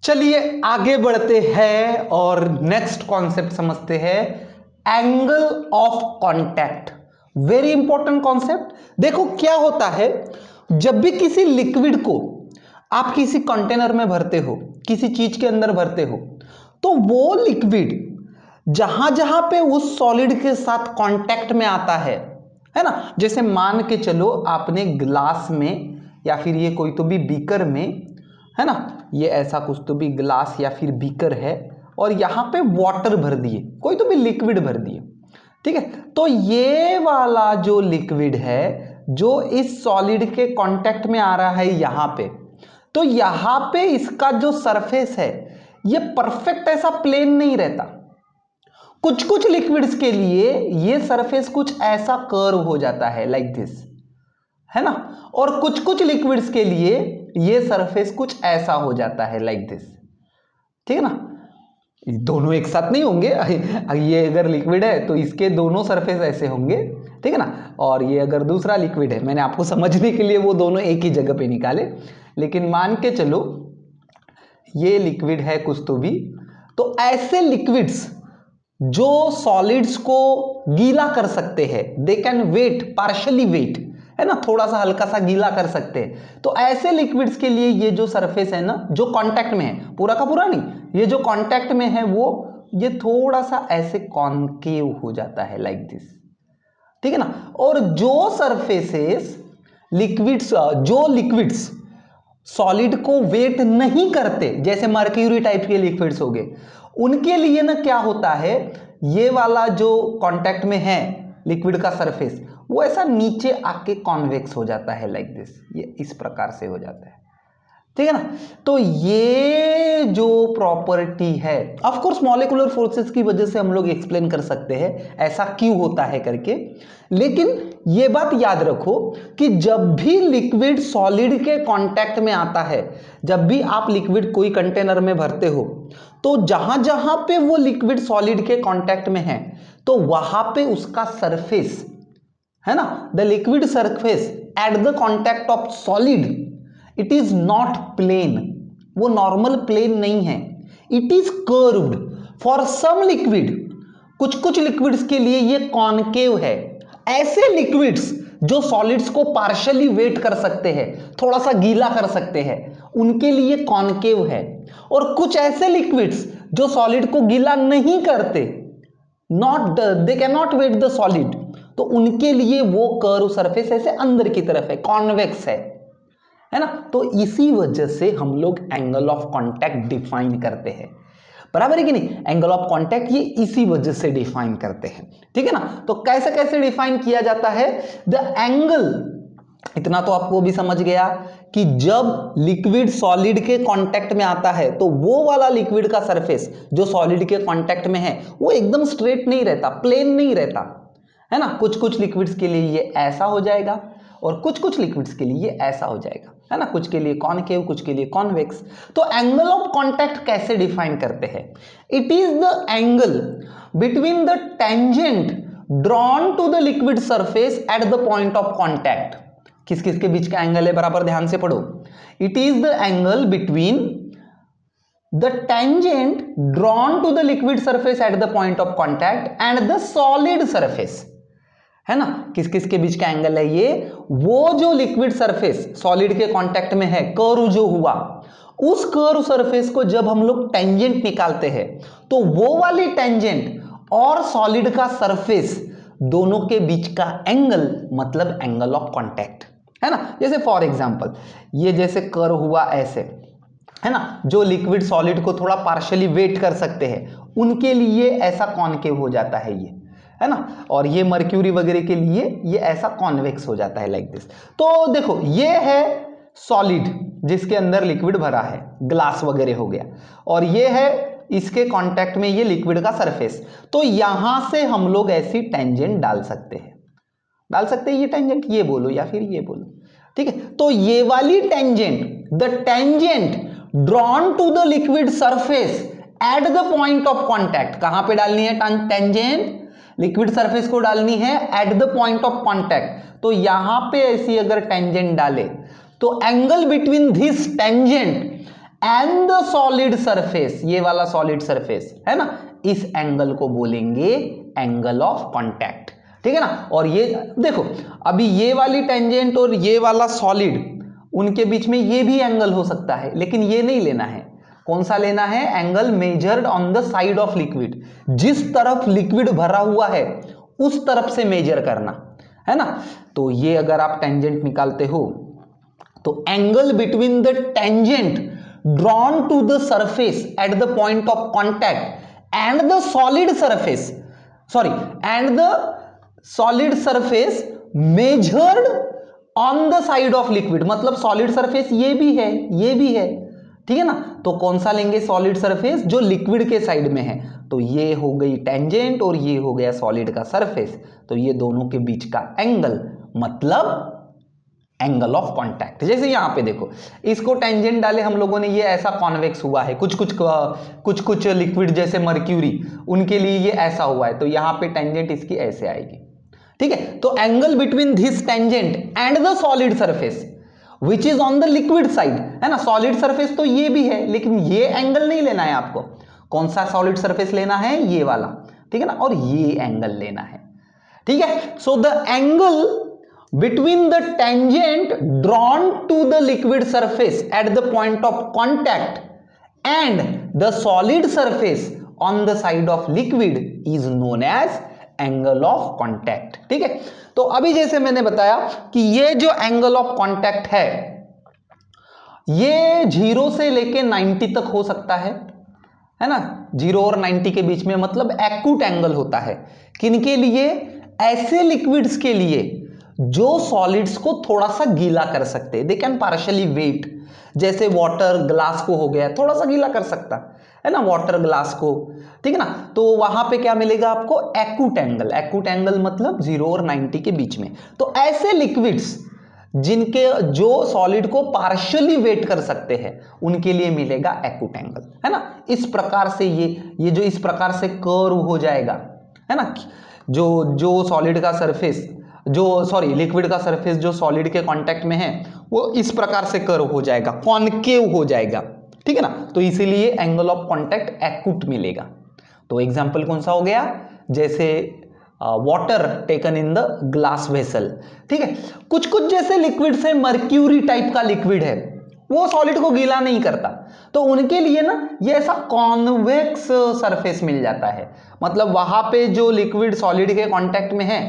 चलिए आगे बढ़ते हैं और नेक्स्ट कॉन्सेप्ट समझते हैं, angle of contact. Very important concept. देखो क्या होता है, जब भी किसी लिक्विड को आप किसी कंटेनर में भरते हो, किसी चीज के अंदर भरते हो, तो वो लिक्विड जहां जहां पे उस सॉलिड के साथ कांटेक्ट में आता है ना, जैसे मान के चलो आपने ग्लास में या फिर ये कोई तो भी बीकर में, है ना, ये ऐसा कुछ तो भी ग्लास या फिर बीकर है और यहां पे वाटर भर दिए, कोई तो भी लिक्विड भर दिए, ठीक है। तो ये वाला जो लिक्विड है जो इस सॉलिड के कांटेक्ट में आ रहा है यहां पे, तो यहां पे इसका जो सरफेस है ये परफेक्ट ऐसा प्लेन नहीं रहता। कुछ कुछ लिक्विड्स के लिए ये सरफेस कुछ ऐसा कर्व हो जाता है लाइक दिस, है ना, और कुछ कुछ लिक्विड्स के लिए ये सरफेस कुछ ऐसा हो जाता है लाइक दिस, ठीक है ना। दोनों एक साथ नहीं होंगे, ये अगर लिक्विड है तो इसके दोनों सरफेस ऐसे होंगे, ठीक है ना, और ये अगर दूसरा लिक्विड है, मैंने आपको समझने के लिए वो दोनों एक ही जगह पे निकाले, लेकिन मान के चलो ये लिक्विड है कुछ तो भी, तो ऐसे लिक्विड्स जो सॉलिड्स को गीला कर सकते हैं, they can wet, partially wet, है ना, थोड़ा सा हल्का सा गीला कर सकते हैं, तो ऐसे लिक्विड्स के लिए ये जो सरफेस है ना, जो कांटेक्ट में है, पूरा का पूरा नहीं, ये जो कांटेक्ट में है वो ये थोड़ा सा ऐसे कॉनकेव हो जाता है लाइक दिस, ठीक है ना। और जो सरफेसेस लिक्विड्स, जो लिक्विड्स सॉलिड को वेट नहीं करते, जैसे मर्क्यूरी टाइप के लिक्विड्स हो गए, उनके लिए ना क्या होता है, ये वाला जो कांटेक्ट में है लिक्विड का सरफेस वो ऐसा नीचे आके कॉन्वेक्स हो जाता है लाइक दिस, ये इस प्रकार से हो जाता है, ठीक है ना। तो ये जो प्रॉपर्टी है, ऑफ कोर्स मॉलिक्यूलर फोर्सेस की वजह से हम लोग एक्सप्लेन कर सकते हैं ऐसा क्यों होता है करके, लेकिन ये बात याद रखो कि जब भी लिक्विड सॉलिड के कांटेक्ट में आता है, जब भी आप लिक्विड कोई कंटेनर में भरते हो, तो जहां जहां पे वो लिक्विड सॉलिड के कांटेक्ट में है तो वहां पे उसका सरफेस, है ना, the liquid surface at the contact of solid, it is not plane, वो नॉर्मल प्लेन नहीं है, it is curved. For some liquid, कुछ कुछ लिक्विड्स के लिए ये कॉनकेव है। ऐसे लिक्विड्स जो सॉलिड्स को पार्शियली वेट कर सकते हैं, थोड़ा सा गीला कर सकते हैं, उनके लिए कॉनकेव है, और कुछ ऐसे लिक्विड्स जो सॉलिड को गीला नहीं करते, not they can not wet the solid, तो उनके लिए वो कर्व सरफेस ऐसे अंदर की तरफ है, कॉन्वेक्स है ना। तो इसी वजह से हम लोग एंगल ऑफ कांटेक्ट डिफाइन करते हैं, बराबर है कि नहीं। एंगल ऑफ कांटेक्ट ये इसी वजह से डिफाइन करते हैं, ठीक है ना। तो कैसे कैसे डिफाइन किया जाता है, द एंगल, इतना तो आपको भी समझ गया कि जब लिक्विड सॉलिड के कांटेक्ट में आता है तो वो वाला लिक्विड का सरफेस जो सॉलिड के कांटेक्ट में है वो एकदम स्ट्रेट नहीं रहता, प्लेन नहीं रहता, है ना। कुछ कुछ लिक्विड्स के लिए ये ऐसा हो जाएगा और कुछ कुछ लिक्विड्स के लिए ये ऐसा हो जाएगा, है ना, कुछ के लिए कॉनकेव, कुछ के लिए कॉन्वेक्स। तो एंगल ऑफ कांटेक्ट कैसे डिफाइन करते हैं, it is the angle between the tangent drawn to the liquid surface at the point of contact. किस किस के बीच का एंगल है, बराबर ध्यान से पढ़ो। It is the angle between the tangent drawn to the liquid surface at the point of contact and the solid surface, है ना। किस किस के बीच का एंगल है ये, वो जो लिक्विड सरफेस सॉलिड के कांटेक्ट में है, कर्व जो हुआ, उस कर्व सरफेस को जब हम लोग टेंजेंट निकालते हैं तो वो वाली टेंजेंट और सॉलिड का सरफेस दोनों के बीच का एंगल मतलब एंगल ऑफ कांटेक्ट, है ना। जैसे फॉर एग्जांपल ये जैसे कर्व हुआ ऐसे, है ना, जो लिक्विड सॉलिड को थोड़ा पार्शियली वेट कर सकते हैं उनके लिए ऐसा कॉनकेव हो जाता है ये, है ना, और ये मर्क्यूरी वगैरह के लिए ये ऐसा कॉन्वेक्स हो जाता है लाइक दिस। तो देखो ये है सॉलिड जिसके अंदर लिक्विड भरा है, ग्लास वगैरह हो गया, और ये है इसके कांटेक्ट में ये लिक्विड का सरफेस। तो यहां से हम लोग ऐसी टेंजेंट डाल सकते हैं, ये टेंजेंट ये बोलो या फिर ये बोलो, ठीक है। तो ये वाली tangent, the tangent drawn to the liquid surface at the point of contact, कहां पे डालनी है टेंजेंट, लिक्विड सरफेस को डालनी है eight the point of contact. तो यहां पे ऐसी अगर टेंजेंट डाले तो angle between this tangent and the solid surface, ये वाला सॉलिड सरफेस है ना, इस एंगल को बोलेंगे एंगल ऑफ कांटेक्ट, ठीक है ना। और ये देखो अभी ये वाली टेंजेंट और ये वाला सॉलिड, उनके बीच में ये भी एंगल हो सकता है, लेकिन ये नहीं लेना है। कौन सा लेना है? Angle measured on the side of liquid, जिस तरफ लिक्विड भरा हुआ है उस तरफ से मेजर करना है ना। तो ये अगर आप टेंजेंट निकालते हो तो angle between the tangent drawn to the surface at the point of contact and the solid surface, sorry, and the solid surface measured on the side of liquid, मतलब सॉलिड सरफेस ये भी है, ये भी है, ठीक है ना। तो कौन सा लेंगे? सॉलिड सरफेस जो लिक्विड के साइड में है। तो ये हो गई टेंजेंट और ये हो गया सॉलिड का सरफेस, तो ये दोनों के बीच का एंगल मतलब एंगल ऑफ कांटेक्ट। जैसे यहां पे देखो, इसको टेंजेंट डाले हम लोगों ने, ये ऐसा कॉन्वेक्स हुआ है, कुछ लिक्विड जैसे मर्क्यूरी, उनके लिए ये ऐसा हुआ है, तो यहां पे टेंजेंट इसकी ऐसे आएगी, ठीक है। तो angle between this tangent and the solid surface which is on the liquid side, है ना। सॉलिड सरफेस तो ये भी है, लेकिन ये एंगल नहीं लेना है आपको। कौन सा सॉलिड सरफेस लेना है? ये वाला, ठीक है ना, और ये एंगल लेना है, ठीक है। So the angle between the tangent drawn to the liquid surface at the point of contact and the solid surface on the side of liquid is known as angle of contact, ठीक है। तो अभी जैसे मैंने बताया कि ये जो एंगल ऑफ कांटेक्ट है ये 0 से लेके 90 तक हो सकता है ना, 0 और 90 के बीच में, मतलब एक्यूट एंगल होता है। किनके लिए? ऐसे लिक्विड्स के लिए जो सॉलिड्स को थोड़ा सा गीला कर सकते हैं, दे कैन पार्शियली वेट, जैसे वाटर ग्लास को हो गया, थोड़ा सा गीला कर सकता है ना वाटर ग्लास को, ठीक है ना। तो वहां पे क्या मिलेगा आपको? Acute angle. एक्यूट एंगल मतलब 0 और 90 के बीच में। तो ऐसे लिक्विड्स जिनके जो सॉलिड को पार्शियली वेट कर सकते हैं उनके लिए मिलेगा एक्यूट एंगल, है ना। इस प्रकार से ये जो इस प्रकार से कर्व हो जाएगा, है ना, जो सॉलिड का सरफेस, लिक्विड का सरफेस जो सॉलिड के कांटेक्ट में है वो इस प्रकार से कर्व हो जाएगा, कॉनकेव हो जाएगा, ठीक है ना। तो इसीलिए एंगल ऑफ कांटेक्ट एक्यूट मिलेगा। तो एग्जांपल कौन सा हो गया? जैसे water taken in the glass vessel, ठीक है। कुछ कुछ जैसे लिक्विड है, मर्क्यूरी टाइप का लिक्विड है, वो सॉलिड को गीला नहीं करता, तो उनके लिए ना ये ऐसा कॉन्वेक्स सरफेस मिल जाता है, मतलब वहां पे जो लिक्विड सॉलिड के कांटेक्ट में है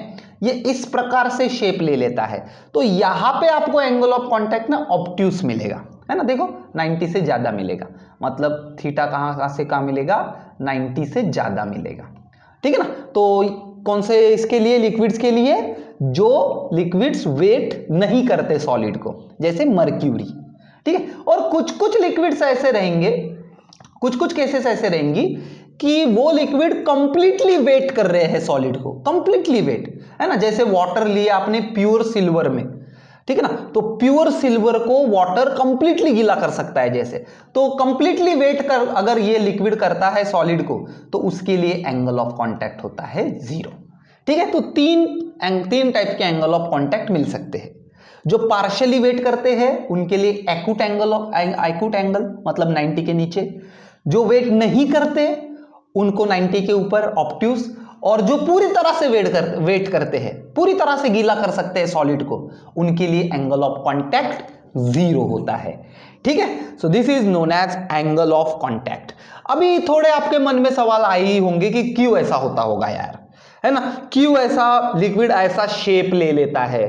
ये इस प्रकार से शेप ले लेता है। तो यहां पे आपको एंगल ऑफ कांटेक्ट ना ऑब्ट्यूस मिलेगा, है ना। देखो 90 से ज्यादा मिलेगा, मतलब थीटा कहां से कहां मिलेगा? 90 से ज्यादा मिलेगा, ठीक है ना। तो कौन से इसके लिए? लिक्विड्स के लिए जो लिक्विड्स वेट नहीं करते सॉलिड को, जैसे मर्क्यूरी, ठीक है। और कुछ कुछ लिक्विड्स ऐसे रहेंगे, कुछ कुछ केसेस ऐसे रहेंगी कि वो लिक्विड कंप्लीटली वेट कर रहे हैं सॉलिड को, कंप्लीटली वेट, है ना। जैसे वाटर लिया आपने प्योर सिल्वर में, ठीक है ना, तो प्योर सिल्वर को वाटर कंप्लीटली गीला कर सकता है जैसे, तो कंप्लीटली वेट कर अगर ये लिक्विड करता है सॉलिड को तो उसके लिए एंगल ऑफ कांटेक्ट होता है 0, ठीक है। तो तीन टाइप के एंगल ऑफ कांटेक्ट मिल सकते हैं। जो पार्शियली वेट करते हैं उनके लिए एक्यूट एंगल मतलब 90 के नीचे, जो वेट नहीं करते उनको 90 के ऊपर ऑब्ट्यूस, और जो पूरी तरह से वेट करते हैं, पूरी तरह से गीला कर सकते हैं सॉलिड को, उनके लिए एंगल ऑफ कांटेक्ट 0 होता है, ठीक है। So this is known as angle of contact. अभी थोड़े आपके मन में सवाल आए ही होंगे कि क्यों ऐसा होता होगा यार, है ना, क्यों ऐसा लिक्विड ऐसा शेप ले लेता है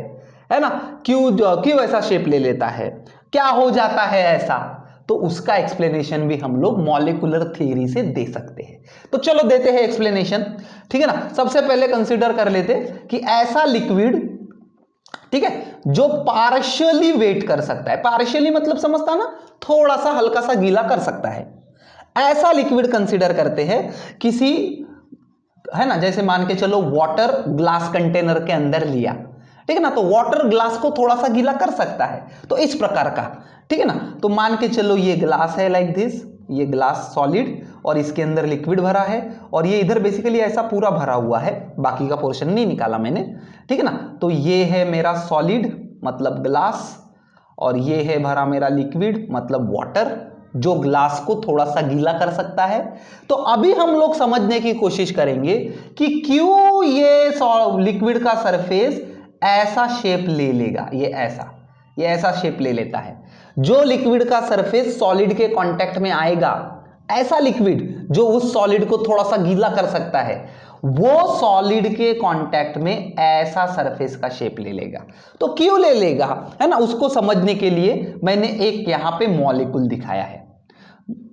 ना, क्यों ऐसा शेप ले लेता है, क्या हो जाता है ऐसा। तो उसका एक्सप्लेनेशन भी हम लोग मॉलिक्यूलर थ्योरी से दे सकते हैं। तो चलो देते हैं एक्सप्लेनेशन, ठीक है ना। सबसे पहले कंसीडर कर लेते कि ऐसा लिक्विड, ठीक है, जो पार्शियली वेट कर सकता है, पार्शियली मतलब समझता ना, थोड़ा सा हल्का सा गीला कर सकता है, ऐसा लिक्विड कंसीडर करते हैं किसी, है ना, जैसे मान के चलो वाटर ग्लास कंटेनर के अंदर लिया, ठीक है ना, तो वाटर ग्लास को थोड़ा सा गीला कर सकता है, तो इस प्रकार का, ठीक है ना। तो मान के चलो ये ग्लास है लाइक दिस, ये ग्लास सॉलिड और इसके अंदर लिक्विड भरा है, और ये इधर बेसिकली ऐसा पूरा भरा हुआ है, बाकी का पोर्शन नहीं निकाला मैंने, ठीक है ना। तो ये है मेरा सॉलिड मतलब ग्लास, और ये है भरा मेरा लिक्विड मतलब वाटर, जो ग्लास को थोड़ा सा गीला कर सकता है। तो अभी हम लोग समझने की कोशिश करेंगे कि क्यों ये लिक्विड का सरफेस ऐसा शेप ले लेगा, ये ऐसा शेप ले लेता है। जो लिक्विड का सरफेस सॉलिड के कांटेक्ट में आएगा, ऐसा लिक्विड जो उस सॉलिड को थोड़ा सा गीला कर सकता है, वो सॉलिड के कांटेक्ट में ऐसा सरफेस का शेप ले लेगा। तो क्यों ले लेगा, है ना, उसको समझने के लिए मैंने एक यहां पे मॉलिक्यूल दिखाया है।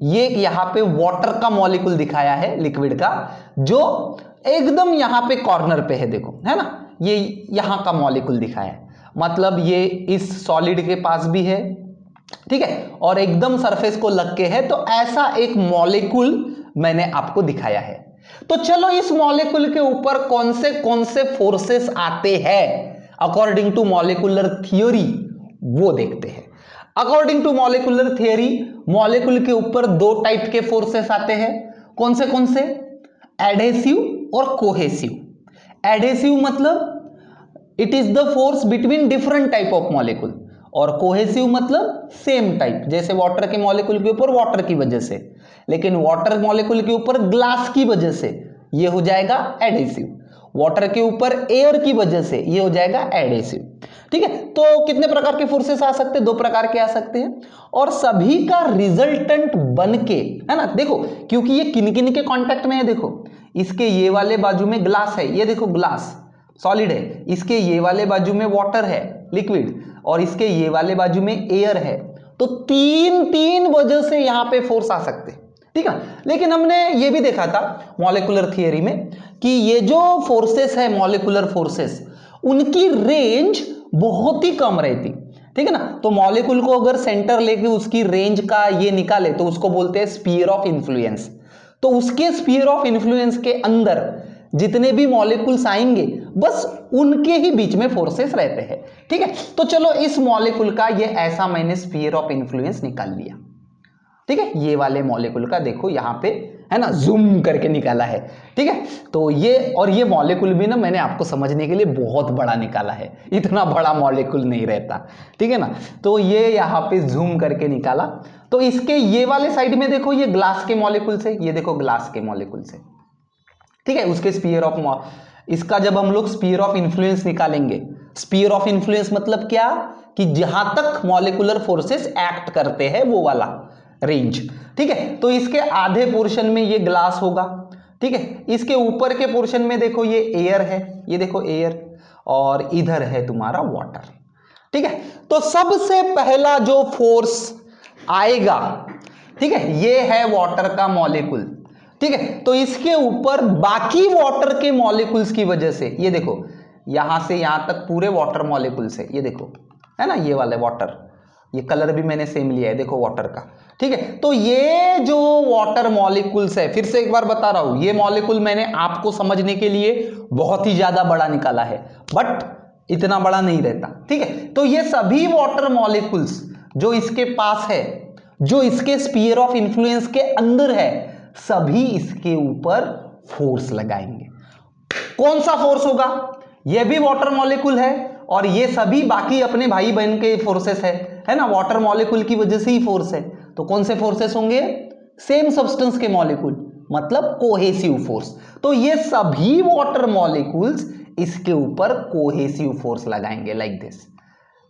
ये यहां पे वाटर का मॉलिक्यूल दिखाया है लिक्विड का, जो एकदम यहां पे कॉर्नर पे है, देखो, है ना, ये यहां का मॉलिक्यूल दिखाया है। मतलब ये इस सॉलिड के पास भी है, ठीक है, और एकदम सरफेस को लग के है। तो ऐसा एक मॉलिक्यूल मैंने आपको दिखाया है। तो चलो इस मॉलिक्यूल के ऊपर कौन से फोर्सेस आते हैं अकॉर्डिंग टू मॉलिक्यूलर थियोरी, वो देखते हैं। According to molecular theory, molecule के ऊपर दो टाइप के फोर्सेस आते हैं। कौन से? एडहेसिव और कोहेसिव। एडहेसिव मतलब it is the force between different type of molecule, और कोहेसिव मतलब सेम टाइप, जैसे वाटर के मॉलिक्यूल के ऊपर वाटर की वजह से, लेकिन वाटर मॉलिक्यूल के ऊपर ग्लास की वजह से ये हो जाएगा एडहेसिव। वाटर के ऊपर एयर की वजह से ये हो जाएगा एडहेसिव। ठीक है, तो कितने प्रकार के फोर्सेस आ सकते हैं? दो प्रकार के आ सकते हैं, और सभी का रिजल्टेंट बन के, है ना, देखो, क्योंकि ये किन किन के कांटेक्ट में है, देखो, इसके ये वाले बाजू में ग्लास है, ये देखो ग्लास सॉलिड है, इसके ये वाले बाजू में वाटर है लिक्विड, और इसके ये वाले बाजू में एयर है। तो तीन वजह से यहां पे फोर्स आ सकते हैं, ठीक है। लेकिन हमने ये भी देखा था मॉलिक्यूलर थियरी में कि ये जो फोर्सेस है, मॉलिक्यूलर फोर्सेस, उनकी रेंज बहुत ही कम रहती, ठीक है ना। तो मॉलिक्यूल को अगर सेंटर लेके उसकी रेंज का ये निकाले तो उसको बोलते हैं स्फीयर ऑफ इन्फ्लुएंस। तो उसके स्फीयर ऑफ इन्फ्लुएंस के अंदर जितने भी मॉलिक्यूल्स आएंगे, बस उनके ही बीच में फोर्सेस रहते हैं, ठीक है। तो चलो इस मॉलिक्यूल का ये ऐसा मैंने स्फीयर ऑफ इन्फ्लुएंस निकाल लिया, ठीक है। ये वाले मॉलिक्यूल का देखो यहां पे, है ना, जूम करके निकाला है, ठीक है। तो ये, और ये मॉलिक्यूल भी ना मैंने आपको समझने के लिए बहुत बड़ा निकाला है, इतना बड़ा मॉलिक्यूल नहीं रहता, ठीक है ना। तो ये यहां पे जूम करके निकाला। तो इसके ये वाले साइड में देखो, ये ग्लास के मॉलिक्यूल से, ये देखो ग्लास के मॉलिक्यूल से, ठीक है, उसके स्फीयर ऑफ, इसका जब हम लोग स्फीयर ऑफ इन्फ्लुएंस निकालेंगे, स्फीयर ऑफ इन्फ्लुएंस मतलब क्या, कि जहां तक मॉलिक्यूलर फोर्सेस एक्ट करते हैं वो वाला रेंज, ठीक है। तो इसके आधे पोर्शन में ये ग्लास होगा, ठीक है। इसके ऊपर के पोर्शन में देखो ये एयर है, ये देखो एयर, और इधर है तुम्हारा वाटर, ठीक है। तो सबसे पहला जो फोर्स आएगा, ठीक है, ये है वाटर का मॉलिक्यूल, ठीक है। तो इसके ऊपर बाकी वाटर के मॉलिक्यूल्स की वजह से, ये देखो यहां से यहां तक पूरे वाटर मॉलिक्यूल्स है, ये देखो, है ना, ये वाले वाटर, ये कलर भी मैंने सेम लिया है, देखो वाटर का, ठीक है। तो ये जो वाटर मॉलिक्यूल्स है, फिर से एक बार बता रहा हूं, ये मॉलिक्यूल मैंने आपको समझने के लिए बहुत ही ज्यादा बड़ा निकाला है, बट इतना बड़ा नहीं रहता, ठीक है। तो ये सभी वाटर मॉलिक्यूल्स जो इसके पास है, जो इसके स्फीयर ऑफ इन्फ्लुएंस के अंदर है, सभी इसके ऊपर फोर्स लगाएंगे। कौन सा फोर्स होगा? ये भी वाटर मॉलिक्यूल है, और ये सभी बाकी अपने भाई बहन के फोर्सेस है ना, वाटर मॉलिक्यूल की वजह से ही फोर्स है। तो कौन से फोर्सेस होंगे? सेम सब्सटेंस के मॉलिक्यूल, मतलब कोहेसिव फोर्स। तो ये सभी वाटर मॉलिक्यूल्स इसके ऊपर कोहेसिव फोर्स लगाएंगे, लाइक दिस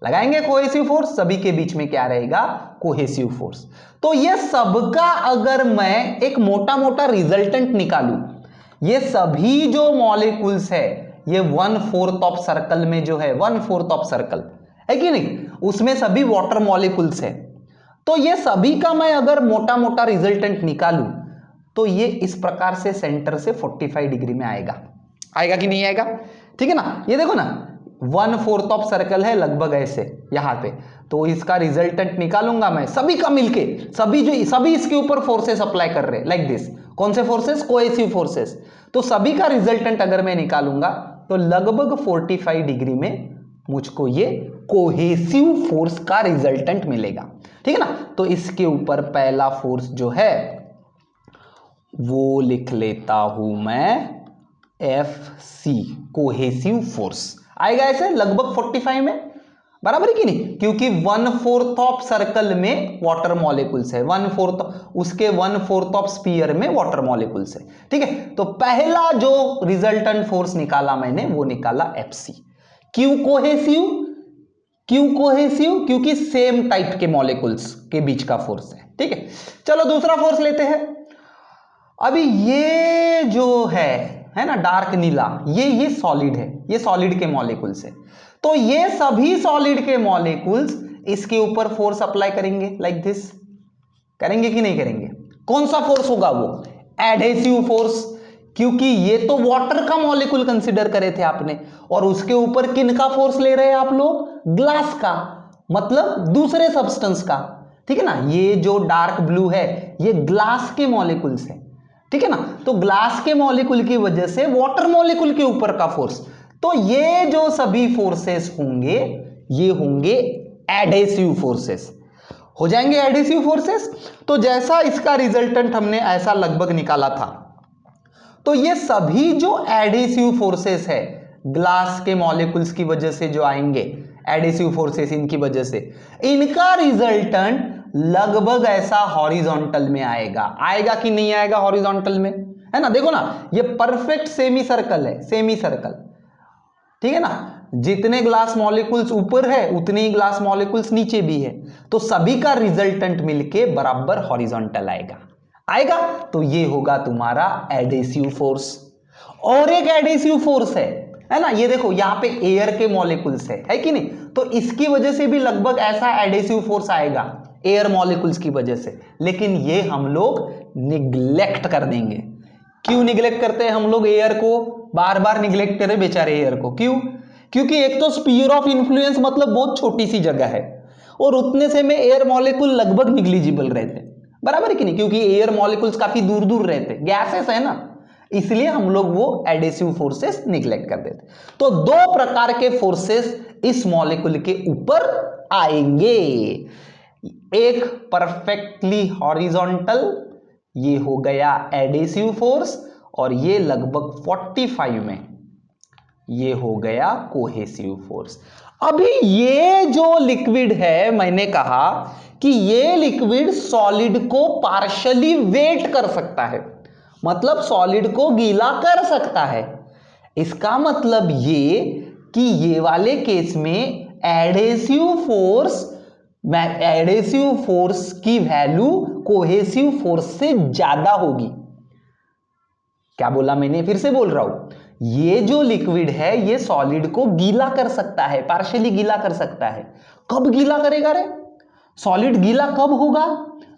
लगाएंगे कोहेसिव फोर्स, सभी के बीच में क्या रहेगा? Cohesive force. तो ये सबका अगर मैं एक मोटा मोटा रिजल्टेंट निकालूं, ये सभी जो मॉलिक्यूल्स है, ये 1/4 ऑफ सर्कल में जो है, 1/4 ऑफ सर्कल है कि नहीं, उसमें सभी वाटर मॉलिक्यूल्स है। तो ये सभी का मैं अगर मोटा मोटा रिजल्टेंट निकालूं, तो ये इस प्रकार से सेंटर से 45 डिग्री में आएगा, आएगा कि नहीं आएगा? ठीक है ना। ये देखो ना, 1/4 ऑफ सर्कल है लगभग ऐसे यहां पे, तो इसका रिजल्टेंट निकालूंगा मैं, सभी का मिलके, सभी इसके ऊपर फोर्सेस अप्लाई कर रहे हैं, लाइक दिस। कौन से फोर्सेस? Cohesive forces. तो सभी का रिजल्टेंट अगर मैं निकालूंगा तो लगभग 45 डिग्री में मुझको ये कोहेसिव फोर्स का रिजल्टेंट मिलेगा, ठीक है ना। तो इसके ऊपर पहला फोर्स जो है वो लिख लेता हूं मैं FC, कोहेसिव फोर्स आएगा ऐसे लगभग 45 में। बराबर है कि नहीं, क्योंकि 1/4 ऑफ सर्कल में वाटर मॉलिक्यूल्स है, 1/4 उसके 1/4 ऑफ स्फीयर में वाटर मॉलिक्यूल्स है। ठीक है, तो पहला जो रिजल्टेंट फोर्स निकाला मैंने वो निकाला एफसी। क्यों कोहेसिव? क्यों कोहेसिव? क्योंकि सेम टाइप के मॉलिक्यूल्स के बीच का फोर्स है। ठीक है, चलो दूसरा फोर्स लेते हैं। अभी ये जो है ना डार्क नीला, ये सॉलिड है, ये सॉलिड के मॉलिक्यूल्स है। तो ये सभी सॉलिड के मॉलिक्यूल्स इसके ऊपर फोर्स अप्लाई करेंगे, लाइक दिस। करेंगे कि नहीं करेंगे? कौन सा फोर्स होगा वो? एडहेसिव फोर्स, क्योंकि ये तो वाटर का मॉलिक्यूल कंसीडर करे थे आपने, और उसके ऊपर किन का फोर्स ले रहे हैं आप लोग? ग्लास का, मतलब दूसरे सब्सटेंस का। ठीक है ना, ये जो डार्क ब्लू है ये ग्लास के मॉलिक्यूल्स है। ठीक है ना, तो ग्लास के मॉलिक्यूल की वजह से वाटर मॉलिक्यूल के ऊपर का फोर्स, तो ये जो सभी फोर्सेस होंगे ये होंगे एडहेसिव फोर्सेस, हो जाएंगे एडहेसिव फोर्सेस। तो जैसा इसका रिजल्टेंट हमने ऐसा लगभग निकाला था, तो ये सभी जो एडहेसिव फोर्सेस है ग्लास के मॉलिक्यूल्स की वजह से जो आएंगे एडहेसिव फोर्सेस, इनकी वजह से इनका रिजल्टेंट लगभग ऐसा हॉरिजॉन्टल में आएगा कि नहीं आएगा हॉरिजॉन्टल में, है ना। देखो ना, ये परफेक्ट सेमी सर्कल है, सेमी सर्कल। ठीक है ना, जितने ग्लास मॉलिक्यूल्स ऊपर है उतने ही ग्लास मॉलिक्यूल्स नीचे भी है, तो सभी का रिजल्टेंट मिलके बराबर हॉरिजॉन्टल आएगा। तो ये होगा तुम्हारा एडहेसिव फोर्स। और एक एडहेसिव फोर्स है ना, ये देखो यहां पे एयर के मॉलिक्यूल्स है कि नहीं, तो इसकी वजह से भी लगभग ऐसा एडहेसिव फोर्स आएगा एयर मॉलिक्यूल्स की वजह से। लेकिन ये हम लोग निग्लेक्ट कर देंगे। क्यों निग्लेक्ट करते हैं हम लोग एयर को? बार बार निग्लेक्ट करें बेचारे एयर को, क्यों? क्योंकि एक तो स्फीयर ऑफ इन्फ्लुएंस मतलब बहुत छोटी सी जगह है, और उतने से में एयर मॉलिक्यूल लगभग निग्लिजिबल रहते, बराबर है कि नहीं, क्योंकि एयर मॉलिक्यूल्स काफी दूर दूर रहते, गैसेस है ना, इसलिए हम लोग वो एडहेसिव फोर्सेस निग्लेक्ट कर देते। तो दो प्रकार के फोर्सेस इस मॉलिक्यूल के ऊपर आएंगे, एक परफेक्टली हॉरिजॉन्टल, ये हो गया एडहेसिव फोर्स, और ये लगभग 45 में ये हो गया कोहेसिव फोर्स। अभी ये जो लिक्विड है, मैंने कहा कि ये लिक्विड सॉलिड को पार्शियली वेट कर सकता है, मतलब सॉलिड को गीला कर सकता है। इसका मतलब ये कि ये वाले केस में एडहेसिव फोर्स की वैल्यू कोहेसिव फोर्स से ज्यादा होगी। क्या बोला मैंने? फिर से बोल रहा हूं, ये जो लिक्विड है ये सॉलिड को गीला कर सकता है, पार्शियली गीला कर सकता है। कब गीला करेगा रे? सॉलिड गीला कब होगा?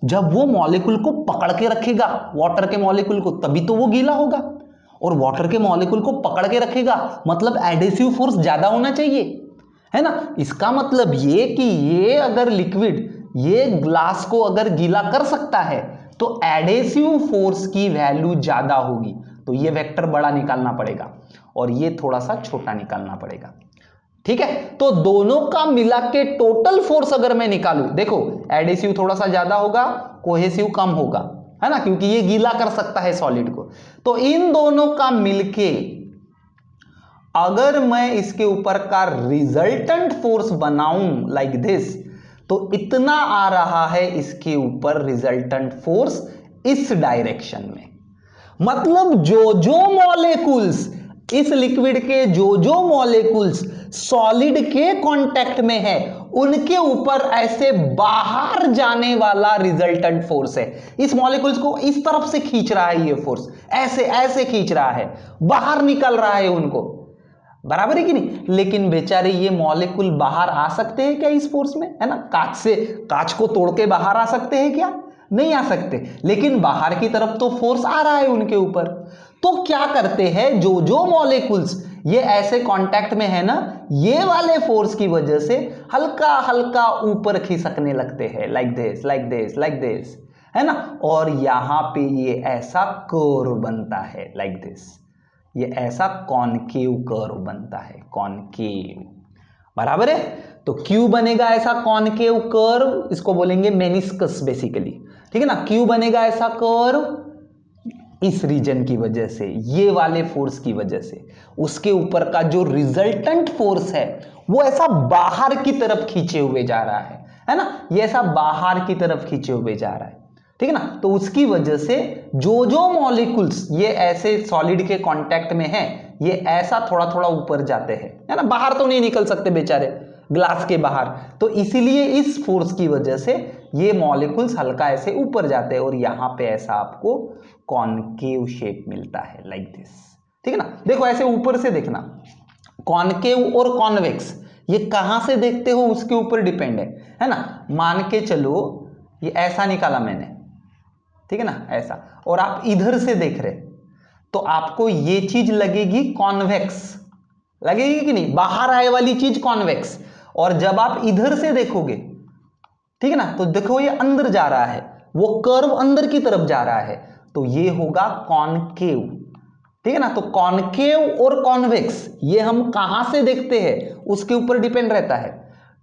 जब वो मॉलिक्यूल को पकड़ के रखेगा, वाटर के मॉलिक्यूल को, तभी तो वो गीला होगा। और वाटर के मॉलिक्यूल को पकड़ के रखेगा मतलब एडहेसिव फोर्स ज्यादा होना चाहिए, है ना। इसका मतलब ये कि ये अगर लिक्विड ये ग्लास को अगर गीला कर सकता है तो एडहेसिव फोर्स की वैल्यू ज्यादा होगी। तो ये वेक्टर बड़ा निकालना पड़ेगा और ये थोड़ा सा छोटा निकालना पड़ेगा। ठीक है, तो दोनों का मिला के टोटल फोर्स अगर मैं निकालूं, देखो एडहेसिव थोड़ा सा ज्यादा होगा, कोहेसिव कम होगा, है ना, क्योंकि ये गीला कर सकता है सॉलिड को। तो इन दोनों का मिलके अगर मैं इसके ऊपर का रिजल्टेंट फोर्स बनाऊं लाइक दिस, तो इतना आ रहा है इसके ऊपर रिजल्टेंट फोर्स इस डायरेक्शन में। मतलब जो जो मॉलिक्यूल्स इस लिक्विड के जो मॉलिक्यूल्स सॉलिड के कांटेक्ट में है उनके ऊपर ऐसे बाहर जाने वाला रिजल्टेंट फोर्स है। इस मॉलिक्यूल्स को इस तरफ से खींच रहा है, ये फोर्स ऐसे ऐसे खींच रहा है, बाहर निकल रहा है उनको, बराबर है कि नहीं। लेकिन बेचारे ये मॉलिक्यूल बाहर आ सकते हैं क्या इस फोर्स में, है ना। कांच को तोड़ के बाहर आ सकते हैं क्या? नहीं आ सकते। लेकिन बाहर की तरफ तो फोर्स आ रहा है उनके ऊपर। तो क्या करते हैं, जो जो मॉलिक्यूल्स ये ऐसे कांटेक्ट में है ना, ये वाले फोर्स की वजह से हल्का हल्का ऊपर खिसकने लगते हैं, like this like this like this, है ना। और यहां पे ये ऐसा कर्व बनता है लाइक दिस, ये ऐसा कॉनकेव कर्व बनता है, कॉनकेव, बराबर है। तो क्यों बनेगा ऐसा कॉनकेव कर्व? इसको बोलेंगे मेनिस्कस बेसिकली, ठीक है ना। क्यों बनेगा ऐसा कर्व? इस रीजन की वजह से, ये वाले फोर्स की वजह से उसके ऊपर का जो रिजल्टेंट फोर्स है वो ऐसा बाहर की तरफ खींचे हुए जा रहा है ना, ये ऐसा बाहर की तरफ खींचे हुए जा रहा है, ठीक है ना। तो उसकी वजह से जो जो मॉलिक्यूल्स ये ऐसे सॉलिड के कांटेक्ट में हैं, ये ऐसा थोड़ा थोड़ा ऊपर जाते हैं, है ना, बाहर तो नहीं निकल सकते बेचारे ग्लास के बाहर, तो इसीलिए इस फोर्स की वजह से ये मॉलिक्यूल्स हल्का ऐसे ऊपर जाते हैं और यहां पे ऐसा आपको कॉनकेव शेप मिलता है लाइक दिस, ठीक है ना। देखो ऐसे ऊपर से देखना, कॉनकेव और कॉन्वेक्स ये कहां से देखते हो उसके ऊपर डिपेंड है ना। मान के चलो ये ऐसा निकाला मैंने, ठीक है ना, ऐसा, और आप इधर से देख रहे तो आपको ये चीज लगेगी कॉन्वेक्स, लगेगी कि नहीं, बाहर आए वाली चीज कॉन्वेक्स, और जब आप इधर से देखोगे, ठीक है ना, तो देखो ये अंदर जा रहा है, वो कर्व अंदर की तरफ जा रहा है, तो ये होगा कॉनकेव, ठीक है ना। तो कॉनकेव और कॉन्वेक्स ये हम कहां से देखते हैं उसके ऊपर डिपेंड रहता है,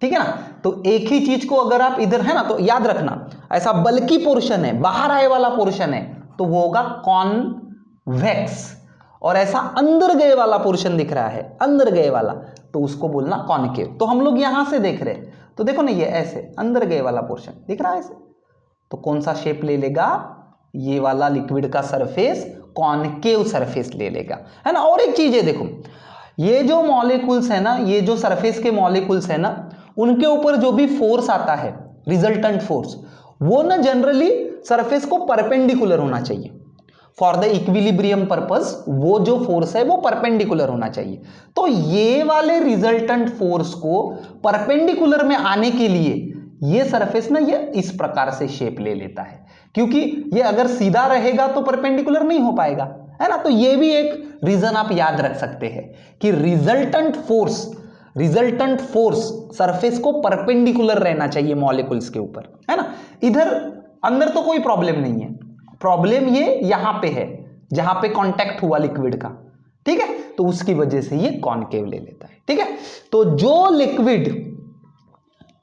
ठीक है ना। तो एक ही चीज को अगर आप इधर, है ना, तो याद रखना ऐसा बल्की पोर्शन है, बाहर आए वाला पोर्शन है, तो वो होगा कॉन्वेक्स, और ऐसा अंदर गए वाला पोर्शन दिख रहा है, अंदर गए वाला, तो उसको बोलना कॉनकेव। तो हम लोग यहां से देख रहे हैं, तो देखो ना ये ऐसे अंदर गए वाला पोर्शन दिख रहा है ऐसे, तो कौन सा शेप ले लेगा, ये वाला लिक्विड का सरफेस कॉनकेव सरफेस ले लेगा, है ना। और एक चीज है देखो, ये जो मॉलिक्यूल्स है ना, ये जो सरफेस के मॉलिक्यूल्स है ना, उनके ऊपर जो भी फोर्स आता है, रिजल्टेंट फोर्स, वो ना जनरली सरफेस को परपेंडिकुलर होना चाहिए फॉर द इक्विलिब्रियम पर्पस, वो जो फोर्स है वो परपेंडिकुलर होना चाहिए। तो ये वाले रिजल्टेंट फोर्स को परपेंडिकुलर में आने के लिए ये सरफेस ना ये इस प्रकार से शेप ले लेता है, क्योंकि ये अगर सीधा रहेगा तो परपेंडिकुलर नहीं हो पाएगा, है ना। तो ये भी एक रीजन आप याद रख सकते हैं कि रिजल्टेंट फोर्स सरफेस को परपेंडिकुलर रहना चाहिए मॉलिक्यूल्स के ऊपर, है ना। इधर अंदर तो कोई प्रॉब्लम नहीं है, प्रॉब्लम ये यहां पे है जहां पे कांटेक्ट हुआ लिक्विड का, ठीक है, तो उसकी वजह से ये कॉनकेव ले लेता है, ठीक है। तो जो लिक्विड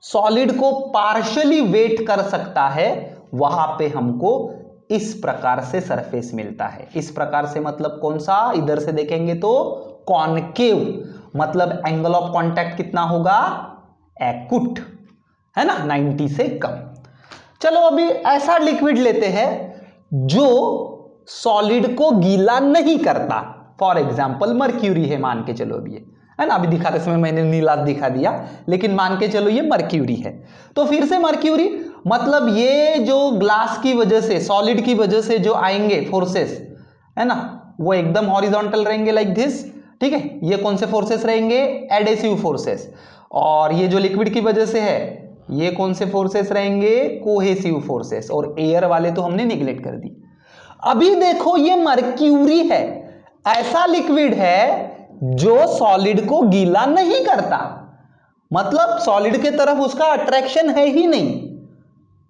सॉलिड को पार्शियली वेट कर सकता है वहां पे हमको इस प्रकार से सरफेस मिलता है, इस प्रकार से मतलब कौन सा, इधर से देखेंगे तो कॉनकेव, मतलब एंगल ऑफ कांटेक्ट कितना होगा, एक्यूट, है ना, 90 से कम। चलो अभी ऐसा लिक्विड लेते हैं जो सॉलिड को गीला नहीं करता, फॉर एग्जाम्पल मर्क्यूरी है, मान के चलो अभी ये, है ना, अभी दिखाते समय मैंने नीला दिखा दिया, लेकिन मान के चलो ये मर्क्यूरी है। तो फिर से मर्क्यूरी मतलब ये जो ग्लास की वजह से, सॉलिड की वजह से जो आएंगे फोर्सेस, है ना, वो एकदम हॉरिजॉन्टल रहेंगे लाइक दिस, ठीक है। ये कौन से फोर्सेस रहेंगे, एडेसिव फोर्सेस, और ये जो लिक्विड की वजह से है ये कौन से फोर्सेस रहेंगे, कोहेसिव फोर्सेस, और एयर वाले तो हमने निगलेक्ट कर दी। अभी देखो ये मर्क्यूरी है, ऐसा लिक्विड है जो सॉलिड को गीला नहीं करता, मतलब सॉलिड के तरफ उसका अट्रैक्शन है ही नहीं,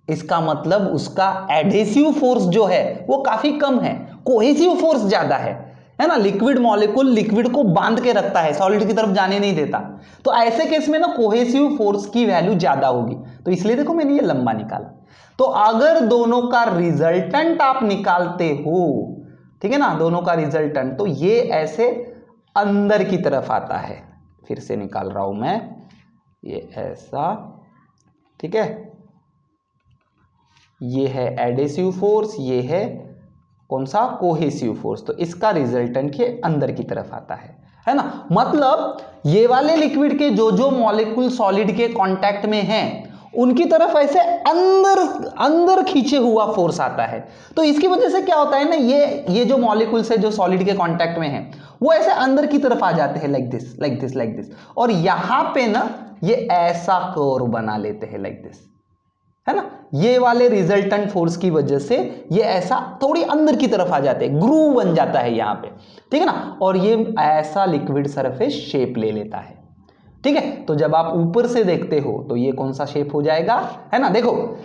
इसका मतलब उसका एडेसिव फोर्स जो है वो काफी कम है, कोहेसिव फोर्स ज्यादा है ना। लिक्विड मॉलिक्यूल लिक्विड को बांध के रखता है, सॉलिड की तरफ जाने नहीं देता, तो ऐसे केस में ना कोहेसिव फोर्स की वैल्यू ज्यादा होगी, तो इसलिए देखो मैंने ये लंबा निकाला। तो अगर दोनों का रिजल्टेंट आप निकालते हो, ठीक है ना, दोनों का रिजल्टेंट, तो ये ऐसे अंदर की तरफ आता है, फिर से निकाल रहा हूं मैं, ये ऐसा, ठीक है, ये है एडेसिव फोर्स, ये है कौन सा, कोहेसिव फोर्स, तो इसका रिजल्टेंट के अंदर की तरफ आता है ना। मतलब ये वाले लिक्विड के जो जो मॉलिक्यूल सॉलिड के कांटेक्ट में हैं उनकी तरफ ऐसे अंदर अंदर खींचे हुआ फोर्स आता है, तो इसकी वजह से क्या होता है ना, ये जो मॉलिक्यूल्स है जो सॉलिड के कांटेक्ट में हैं वो ऐसे अंदर की तरफ आ जाते हैं like this like this like this, और यहां पे ना ये ऐसा कर्व बना लेते हैं लाइक दिस, है ना। ये वाले रिजल्टेंट फोर्स की वजह से ये ऐसा थोड़ी अंदर की तरफ आ जाते हैं, ग्रूव बन जाता है यहां पे, ठीक है ना, और ये ऐसा लिक्विड सरफेस शेप ले लेता है, ठीक है। तो जब आप ऊपर से देखते हो तो ये कौन सा शेप हो जाएगा, है ना, देखो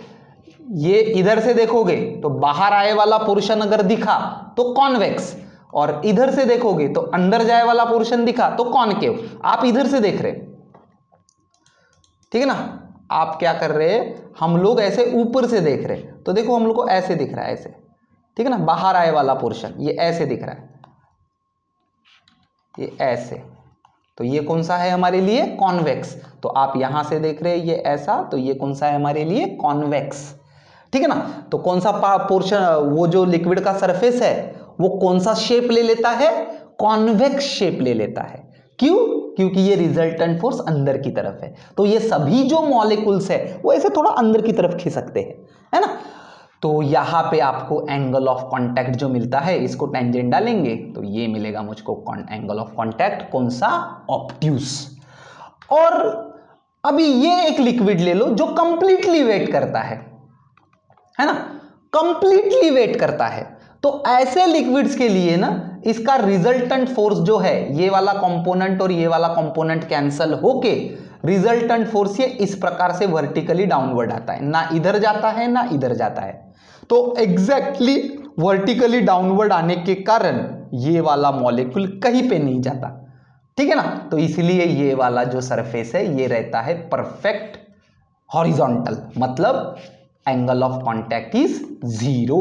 ये इधर से देखोगे तो बाहर आए वाला पोर्शन अगर दिखा तो कॉन्वेक्स, और इधर से देखोगे तो अंदर जाए वाला पोर्शन दिखा तो कॉनकेव। आप इधर से देख रहे, ठीक है ना, आप क्या कर रहे हैं, हम लोग ऐसे ऊपर से देख रहे हैं, तो देखो हम लोग को ऐसे दिख रहा है ऐसे, ठीक है ना, बाहर आए वाला पोर्शन ये ऐसे दिख रहा है, ये ऐसे, तो ये कौन सा है हमारे लिए, कॉन्वेक्स। तो आप यहां से देख रहे हैं ये ऐसा, तो ये कौन सा है हमारे लिए, कॉन्वेक्स। ठीक है ना, तो कौन सा पोर्शन, वो जो लिक्विड का सरफेस है वो कौन सा शेप ले लेता है, कॉन्वेक्स शेप ले लेता है। क्यों, क्योंकि ये रिजल्टेंट फोर्स अंदर की तरफ है, तो ये सभी जो मॉलिक्यूल्स है वो ऐसे थोड़ा अंदर की तरफ खिसकते हैं, है ना। तो यहां पे आपको एंगल ऑफ कांटेक्ट जो मिलता है, इसको टेंजेंट डालेंगे तो ये मिलेगा मुझको एंगल ऑफ कांटेक्ट, कौन सा, ऑब्ट्यूस। और अभी ये एक लिक्विड ले लो जो कंप्लीटली वेट करता है ना, कंप्लीटली वेट करता है। तो ऐसे लिक्विड्स के लिए ना इसका रिजल्टेंट फोर्स जो है, ये वाला कंपोनेंट और ये वाला कंपोनेंट कैंसल होके रिजल्टेंट फोर्स ये इस प्रकार से वर्टिकली डाउनवर्ड आता है, ना इधर जाता है ना इधर जाता है। तो एग्जैक्टली वर्टिकली डाउनवर्ड आने के कारण ये वाला मॉलिक्यूल कहीं पे नहीं जाता, ठीक है ना। तो इसलिए ये वाला जो सरफेस है ये रहता है परफेक्ट हॉरिजॉन्टल, मतलब एंगल ऑफ कांटेक्ट इज 0।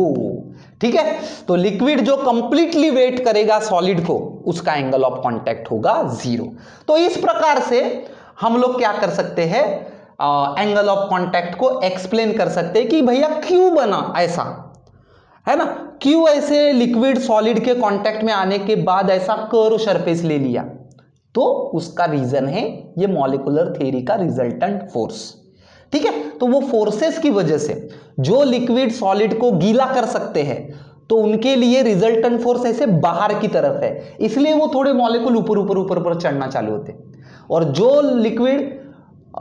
ठीक है, तो लिक्विड जो कंप्लीटली वेट करेगा सॉलिड को, उसका एंगल ऑफ कांटेक्ट होगा 0। तो इस प्रकार से हम लोग क्या कर सकते हैं, एंगल ऑफ कांटेक्ट को एक्सप्लेन कर सकते हैं कि भैया क्यों बना ऐसा, है ना, क्यों ऐसे लिक्विड सॉलिड के कांटेक्ट में आने के बाद ऐसा कर्व सरफेस ले लिया। तो उसका रीजन है ये मॉलिक्यूलर थ्योरी का रिजल्टेंट फोर्स। ठीक है, तो वो फोर्सेस की वजह से जो लिक्विड सॉलिड को गीला कर सकते हैं, तो उनके लिए रिजल्टेंट फोर्स ऐसे बाहर की तरफ है, इसलिए वो थोड़े मॉलिक्यूल ऊपर ऊपर ऊपर ऊपर चढ़ना चालू होते हैं। और जो लिक्विड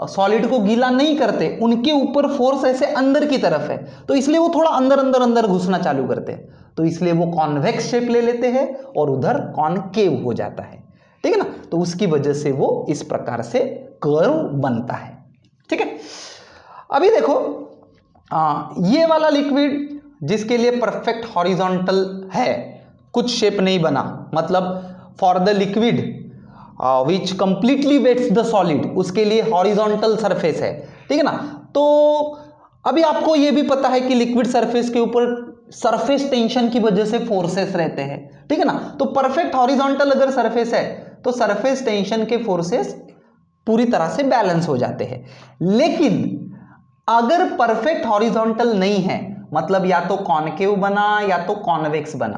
सॉलिड को गीला नहीं करते, उनके ऊपर फोर्स ऐसे अंदर की तरफ है, तो इसलिए वो थोड़ा अंदर अंदर अंदर घुसना चालू करते हैं, तो इसलिए वो कॉन्वेक्स शेप ले लेते हैं और उधर कॉनकेव हो जाता है। ठीक है ना, तो उसकी वजह से वो इस प्रकार से कर्व बनता है। ठीक है, अभी देखो ये वाला लिक्विड जिसके लिए परफेक्ट हॉरिजॉन्टल है, कुछ शेप नहीं बना, मतलब for the liquid which completely wets the solid, उसके लिए हॉरिजॉन्टल सरफेस है। ठीक है ना, तो अभी आपको यह भी पता है कि लिक्विड सरफेस के ऊपर सरफेस टेंशन की वजह से फोर्सेस रहते हैं। ठीक है ना, तो परफेक्ट हॉरिजॉन्टल अगर सरफेस है तो सरफेस टेंशन के फोर्सेस पूरी तरह से बैलेंस हो जाते हैं। लेकिन अगर परफेक्ट हॉरिजॉन्टल नहीं है, मतलब या तो कॉनकेव बना या तो कॉन्वेक्स बना,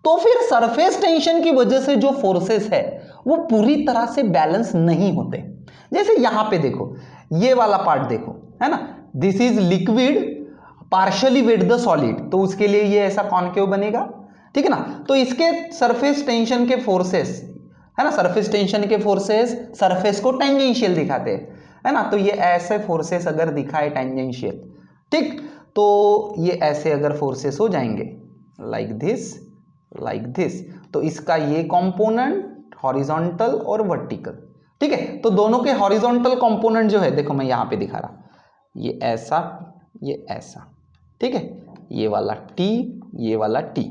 तो फिर सरफेस टेंशन की वजह से जो फोर्सेस है वो पूरी तरह से बैलेंस नहीं होते। जैसे यहां पे देखो, ये वाला पार्ट देखो, है ना, this is liquid partially wet the solid, तो उसके लिए ये ऐसा कॉनकेव बनेगा। ठीक है ना, तो इसके सरफेस टेंशन के फोर्सेस, है ना, सरफेस टेंशन के फोर्सेस सरफेस को टेंजेंशियल दिखाते हैं, है ना, तो ये ऐसे फोर्सेस अगर दिखाए टेंजेंशियल, ठीक, तो ये ऐसे अगर फोर्सेस हो जाएंगे लाइक दिस, तो इसका ये कंपोनेंट हॉरिजॉन्टल और वर्टिकल। ठीक है, तो दोनों के हॉरिजॉन्टल कंपोनेंट जो है, देखो मैं यहां पे दिखा रहा, ये ऐसा, ये ऐसा, ठीक है, ये वाला टी, ये वाला टी।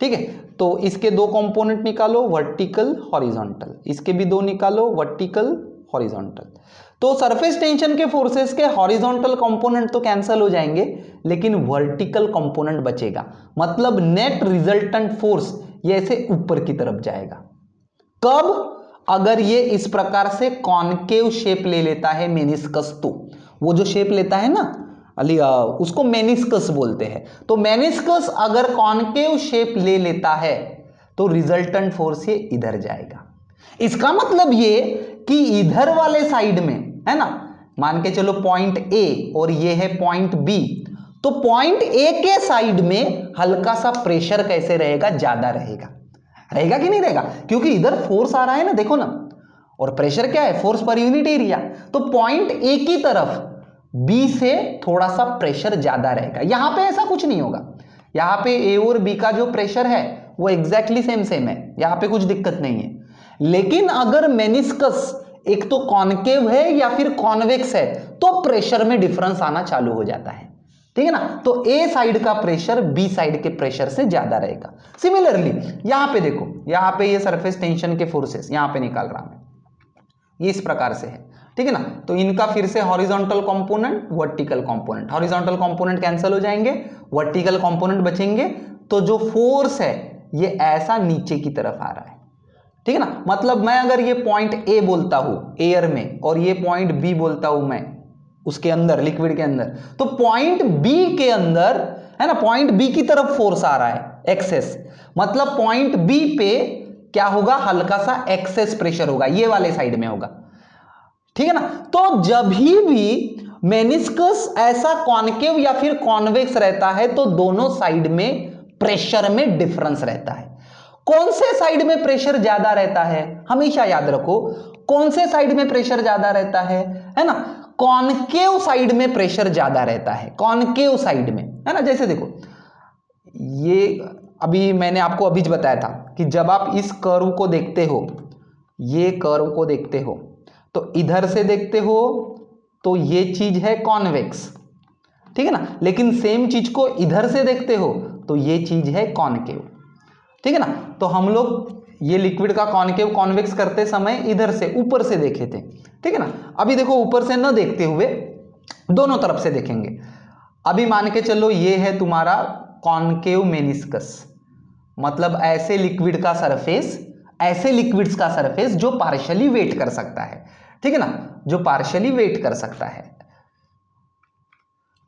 ठीक है, तो इसके दो कंपोनेंट निकालो, वर्टिकल हॉरिजॉन्टल, इसके भी दो निकालो, वर्टिकल हॉरिजॉन्टल। तो सरफेस टेंशन के फोर्सेस के हॉरिजॉन्टल कंपोनेंट तो कैंसिल हो जाएंगे, लेकिन वर्टिकल कंपोनेंट बचेगा, मतलब नेट रिजल्टेंट फोर्स ये ऐसे ऊपर की तरफ जाएगा। कब, अगर ये इस प्रकार से कॉनकेव शेप ले लेता है मेनिस्कस, तो वो जो शेप लेता है ना उसको मेनिस्कस बोलते हैं। तो मेनिस्कस अगर कॉनकेव शेप ले लेता है तो रिजल्टेंट फोर्स ये इधर जाएगा। इसका मतलब ये कि इधर वाले साइड में, है ना, मान के चलो पॉइंट ए और ये है पॉइंट बी, तो पॉइंट ए के साइड में हल्का सा प्रेशर कैसे रहेगा, ज्यादा रहेगा, रहेगा कि नहीं रहेगा, क्योंकि इधर फोर्स आ रहा है ना, देखो ना, और प्रेशर क्या है, फोर्स पर यूनिट एरिया, तो पॉइंट ए की तरफ बी से थोड़ा सा प्रेशर ज्यादा रहेगा। यहां पे ऐसा कुछ नहीं होगा, यहां पे ए और बी का जो प्रेशर है वो एग्जैक्टली सेम है, यहां पे कुछ दिक्कत नहीं है। लेकिन अगर मेनिस्कस एक तो कॉनकेव है या फिर कॉन्वेक्स है, तो प्रेशर में डिफरेंस आना चालू हो जाता है। ठीक है ना, तो ए साइड का प्रेशर बी साइड के प्रेशर से ज्यादा रहेगा। सिमिलरली यहां पे देखो, यहां पे ये सरफेस टेंशन के फोर्सेस यहां पे निकाल रहा मैं, ये इस प्रकार से है। ठीक है ना, तो इनका फिर से horizontal component, vertical component, horizontal component cancel हो जाएंगे, वर्टिकल कंपोनेंट बचेंगे, तो जो फोर्स है ये ऐसा नीचे की तरफ आ रहा है, ठीक है ना। मतलब मैं अगर ये पॉइंट ए बोलता हूं एयर में और ये पॉइंट बी बोलता हूं मैं उसके अंदर लिक्विड के अंदर, तो पॉइंट बी के अंदर है ना, पॉइंट बी की तरफ फोर्स आ रहा है एक्सेस, मतलब पॉइंट बी पे क्या होगा, हल्का सा एक्सेस प्रेशर होगा, ये वाले साइड में होगा, ठीक है ना। तो जब भी मेनिस्कस ऐसा कॉनकेव या फिर कॉन्वेक्स रहता है तो दोनों साइड में प्रेशर में डिफरेंस रहता है। कौन से साइड में प्रेशर ज्यादा रहता है, हमेशा याद रखो, कौन से साइड में प्रेशर ज्यादा रहता है ना, कॉनकेव साइड में प्रेशर ज्यादा रहता है, कॉनकेव साइड में, है ना। जैसे देखो ये अभी मैंने आपको अभी बताया था कि जब आप इस कर्व को देखते हो, ये कर्व को देखते हो तो इधर से देखते हो तो ये चीज है कॉन्वेक्स, ठीक है ना, लेकिन सेम चीज को इधर से देखते हो तो ये चीज है कॉनकेव, ठीक है ना। तो हम लोग ये लिक्विड का कॉनकेव कॉन्वेक्स करते समय इधर से ऊपर से देखे थे, ठीक है ना। अभी देखो ऊपर से न देखते हुए दोनों तरफ से देखेंगे। अभी मान के चलो ये है तुम्हारा कॉनकेव मेनिस्कस, मतलब ऐसे लिक्विड का सरफेस, ऐसे लिक्विड्स का सरफेस जो पार्शियली वेट कर सकता है, ठीक है ना, जो पार्शियली वेट कर सकता है,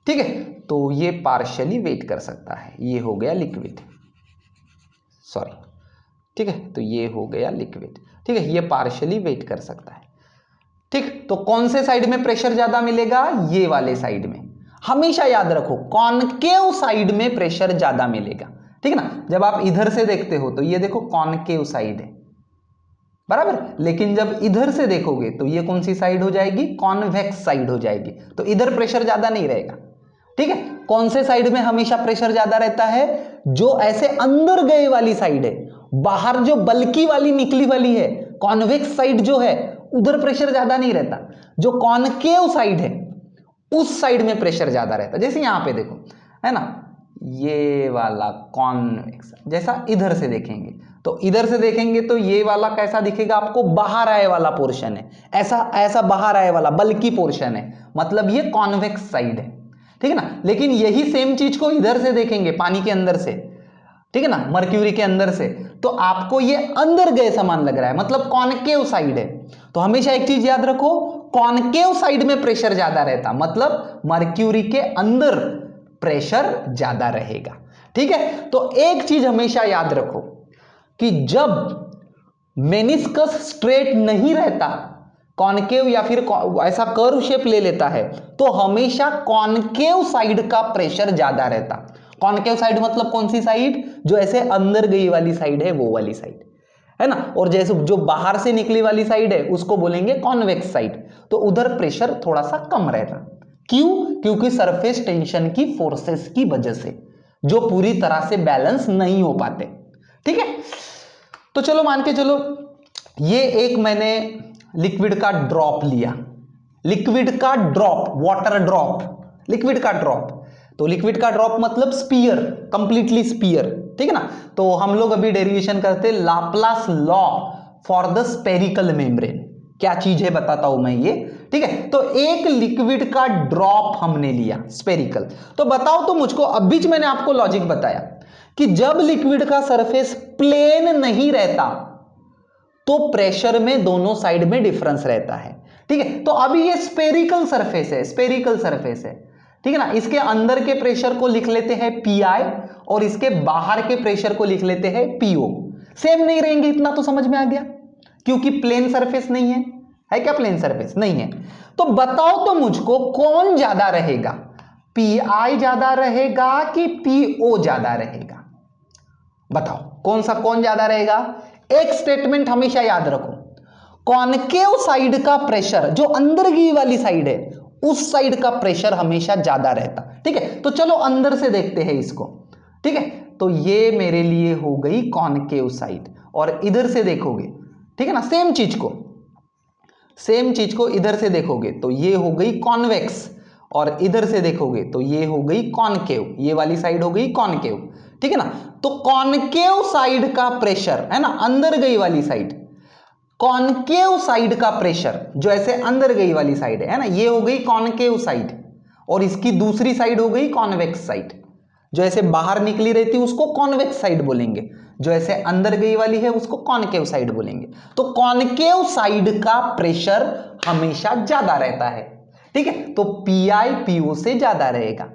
ठीक है। तो ये पार्शियली वेट कर सकता है, ये हो गया लिक्विड, सॉरी, ठीक है, तो ये हो गया लिक्विड, ठीक है, ये पार्शियली वेट कर सकता है, ठीक। तो कौन से साइड में प्रेशर ज्यादा मिलेगा, ये वाले साइड में, हमेशा याद रखो कॉनकेव साइड में प्रेशर ज्यादा मिलेगा, ठीक है ना। जब आप इधर से देखते हो तो ये देखो कॉनकेव साइड है, बराबर, लेकिन जब इधर से देखोगे तो ये कौन सी साइड हो जाएगी, कॉन्वेक्स साइड हो जाएगी, तो इधर प्रेशर ज्यादा नहीं रहेगा, ठीक है। कौन से साइड में हमेशा प्रेशर ज्यादा रहता है, जो ऐसे अंदर गए वाली साइड है, बाहर जो बल्की वाली निकली वाली है, कॉन्वेक्स साइड जो है उधर प्रेशर ज्यादा नहीं रहता, जो कॉनकेव साइड है उस साइड में प्रेशर ज्यादा रहता है। जैसे यहां पे देखो, है ना, ये वाला कॉन्वेक्स, जैसा इधर से देखेंगे तो इधर से देखेंगे तो ये वाला कैसा दिखेगा आपको, बाहर आए वाला पोर्शन है, ऐसा ऐसा बाहर आए वाला बल्की पोर्शन है, मतलब ये कॉन्वेक्स साइड है, ठीक है ना। लेकिन यही सेम चीज को इधर से देखेंगे पानी के अंदर से, ठीक है ना, मर्क्यूरी के अंदर से, तो आपको ये अंदर गए समान लग रहा है, मतलब कॉनकेव साइड है। तो हमेशा एक चीज याद रखो, कॉनकेव साइड में प्रेशर ज्यादा रहता, मतलब मर्क्यूरी के अंदर प्रेशर ज्यादा रहेगा, ठीक है। तो एक चीज हमेशा याद रखो कि जब मेनिस्कस स्ट्रेट नहीं रहता, कॉनकेव या फिर ऐसा कर्व शेप ले लेता है, तो हमेशा कॉनकेव साइड का प्रेशर ज्यादा रहता। कॉनकेव साइड मतलब कौन सी साइड, जो ऐसे अंदर गई वाली साइड है वो वाली साइड, है ना। और जैसे जो बाहर से निकली वाली साइड है उसको बोलेंगे कॉन्वेक्स साइड, तो उधर प्रेशर थोड़ा सा कम रहता। क्यों, क्योंकि सरफेस टेंशन की फोर्सेस की वजह से, जो पूरी तरह से बैलेंस नहीं हो पाते, ठीक है। तो चलो मान के चलो ये एक मैंने लिक्विड का ड्रॉप लिया, लिक्विड का ड्रॉप, वाटर ड्रॉप, लिक्विड का ड्रॉप, तो लिक्विड का ड्रॉप मतलब स्पीयर, कंप्लीटली स्पीयर, ठीक है ना। तो हम लोग अभी डेरिवेशन करते हैं Laplace law for the spherical membrane, क्या चीज है बताता हूं मैं ये, ठीक है। तो एक लिक्विड का ड्रॉप हमने लिया स्पेरिकल, तो बताओ तो मुझको, अब बीच मैंने आपको लॉजिक बताया कि जब लिक्विड का सरफेस प्लेन नहीं रहता तो प्रेशर में दोनों साइड में डिफरेंस रहता है, ठीक है। तो अभी ये स्पेरिकल सरफेस है, स्पेरिकल सरफेस है, ठीक है ना। इसके अंदर के प्रेशर को लिख लेते हैं पीआई और इसके बाहर के प्रेशर को लिख लेते हैं पीओ। सेम नहीं रहेंगे, इतना तो समझ में आ गया, क्योंकि प्लेन सरफेस नहीं है क्या, प्लेन सरफेस नहीं है। तो बताओ तो मुझको कौन ज्यादा रहेगा, पीआई ज्यादा रहेगा कि पीओ ज्यादा रहेगा, बताओ कौन ज्यादा रहेगा। एक स्टेटमेंट हमेशा याद रखो, कॉनकेव साइड का प्रेशर, जो अंदर की वाली साइड है उस साइड का प्रेशर हमेशा ज्यादा रहता, ठीक है। तो चलो अंदर से देखते हैं इसको, ठीक है। तो ये मेरे लिए हो गई कॉनकेव साइड, और इधर से देखोगे, ठीक है ना, सेम चीज को इधर से देखोगे तो ये हो गई कॉन्वेक्स, और इधर से देखोगे तो ये हो गई कॉनकेव, ये वाली साइड हो गई कॉनकेव, ठीक है ना। तो कॉनकेव साइड का प्रेशर, है ना, अंदर गई वाली साइड, कॉनकेव साइड का प्रेशर जो ऐसे अंदर गई वाली साइड है ना, ये हो गई कॉनकेव साइड, और इसकी दूसरी साइड हो गई कॉन्वेक्स साइड, जो ऐसे बाहर निकली रहती है उसको कॉन्वेक्स साइड बोलेंगे, जो ऐसे अंदर गई वाली है उसको कॉनकेव साइड बोलेंगे। तो कॉनकेव साइड का प्रेशर हमेशा ज्यादा रहता है, ठीक है, तो पीआई पीओ से ज्यादा रहेगा।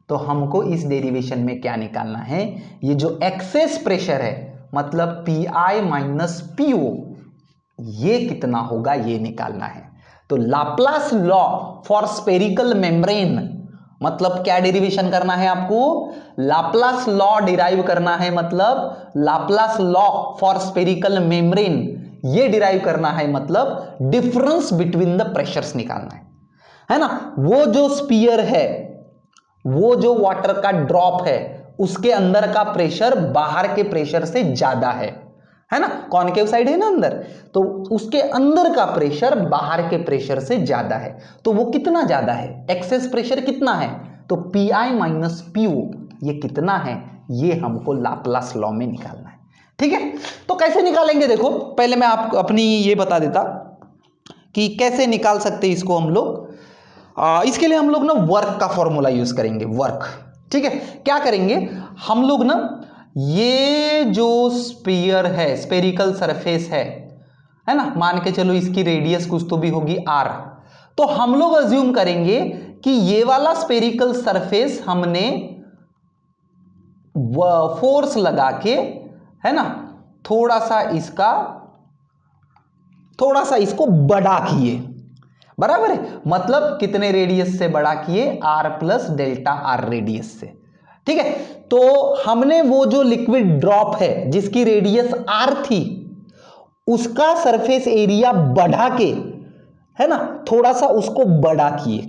तो हमको इस डेरिवेशन में क्या निकालना है, ये जो एक्सेस प्रेशर है मतलब पीआई माइनस पीओ, ये कितना होगा ये निकालना है। तो Laplace law for spherical membrane, मतलब क्या डेरिवेशन करना है आपको, लाप्लास लॉ डिराइव करना है, मतलब Laplace law for spherical membrane ये डिराइव करना है, मतलब डिफरेंस बिटवीन द प्रेशर्स निकालना है ना। वो जो स्पीयर है, वो जो वाटर का ड्रॉप है उसके अंदर का प्रेशर बाहर के प्रेशर से ज्यादा है ना, कॉनकेव साइड है ना अंदर, तो उसके अंदर का प्रेशर बाहर के प्रेशर से ज्यादा है। तो वो कितना ज्यादा है, एक्सेस प्रेशर कितना है, तो पीआई माइनस पीओ ये कितना है, ये हमको लाप्लास लॉ में निकालना है, ठीक है। तो कैसे निकालेंगे, देखो पहले मैं आपको अपनी ये बता देता कि कैसे निकाल सकते हैं इसको हम लोग। इसके लिए हम लोग ना वर्क का फॉर्मूला यूज करेंगे, वर्क, ठीक है। क्या करेंगे हम लोग ना, ये जो स्फीयर है, स्फेरिकल सरफेस है ना, मान के चलो इसकी रेडियस कुछ तो भी होगी r, तो हम लोग अज्यूम करेंगे कि ये वाला स्फेरिकल सरफेस हमने फोर्स लगा के, है ना, थोड़ा सा इसको बड़ा किए, बराबर है, मतलब कितने रेडियस से बड़ा किए, r plus delta r radius से, ठीक है। तो हमने वो जो लिक्विड ड्रॉप है जिसकी रेडियस r थी उसका सरफेस एरिया बढ़ा के, है ना, थोड़ा सा उसको बड़ा किए,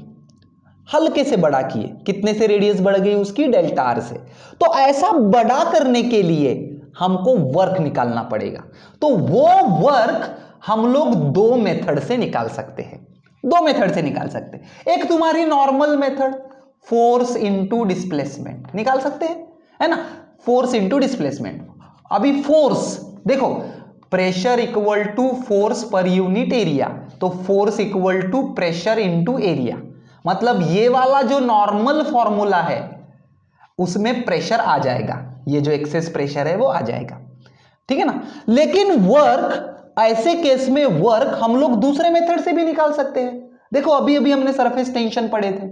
हल्के से बड़ा किए, कितने से रेडियस बढ़ गई उसकी, डेल्टा r से। तो ऐसा बड़ा करने के लिए हमको वर्क निकालना पड़ेगा। तो वो वर्क हम लोग दो मेथड से निकाल सकते हैं, दो मेथड से निकाल सकते हैं। एक तुम्हारी normal method, force into displacement निकाल सकते हैं, है ना, फोर्स इनटू डिस्प्लेसमेंट। अभी फोर्स देखो, pressure equal to force per unit area, तो force equal to pressure into area, मतलब ये वाला जो नॉर्मल फॉर्मूला है उसमें प्रेशर आ जाएगा, ये जो एक्सेस प्रेशर है वो आ जाएगा, ठीक है ना। लेकिन वर्क, ऐसे केस में वर्क हम लोग दूसरे मेथड से भी निकाल सकते हैं। देखो अभी अभी हमने सरफेस टेंशन पढ़े थे,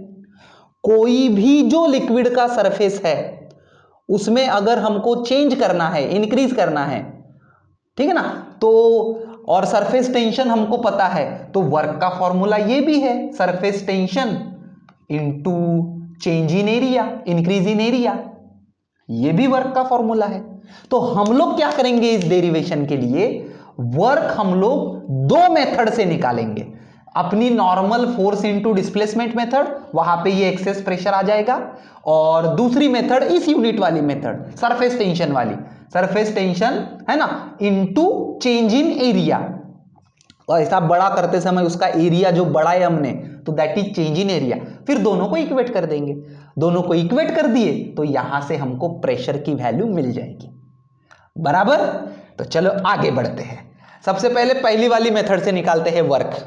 कोई भी जो लिक्विड का सरफेस है उसमें अगर हमको चेंज करना है, इंक्रीज करना है, ठीक है ना, तो और सरफेस टेंशन हमको पता है, तो वर्क का फॉर्मूला ये भी है, surface tension into change in area, increase in area, ये भी वर्क का फॉर्मूला है। तो हम लोग क्या करेंगे इस डेरिवेशन के लिए, वर्क हम लोग दो मेथड से निकालेंगे। अपनी normal force into displacement method, वहां पे ये एक्सेस प्रेशर आ जाएगा, और दूसरी मेथड इस यूनिट वाली मेथड, सरफेस टेंशन वाली, सरफेस टेंशन है ना, इनटू चेंज इन एरिया, और ऐसा बड़ा करते समय उसका एरिया जो बढ़ाए हमने, तो that is change in area. फिर दोनों को इक्वेट कर देंगे, दोनों को इक्वेट कर दिए तो यहां से हमको प्रेशर की वैल्यू मिल जाएगी, बराबर। तो चलो आगे बढ़ते हैं। सबसे पहले पहली वाली मेथड से निकालते हैं वर्क,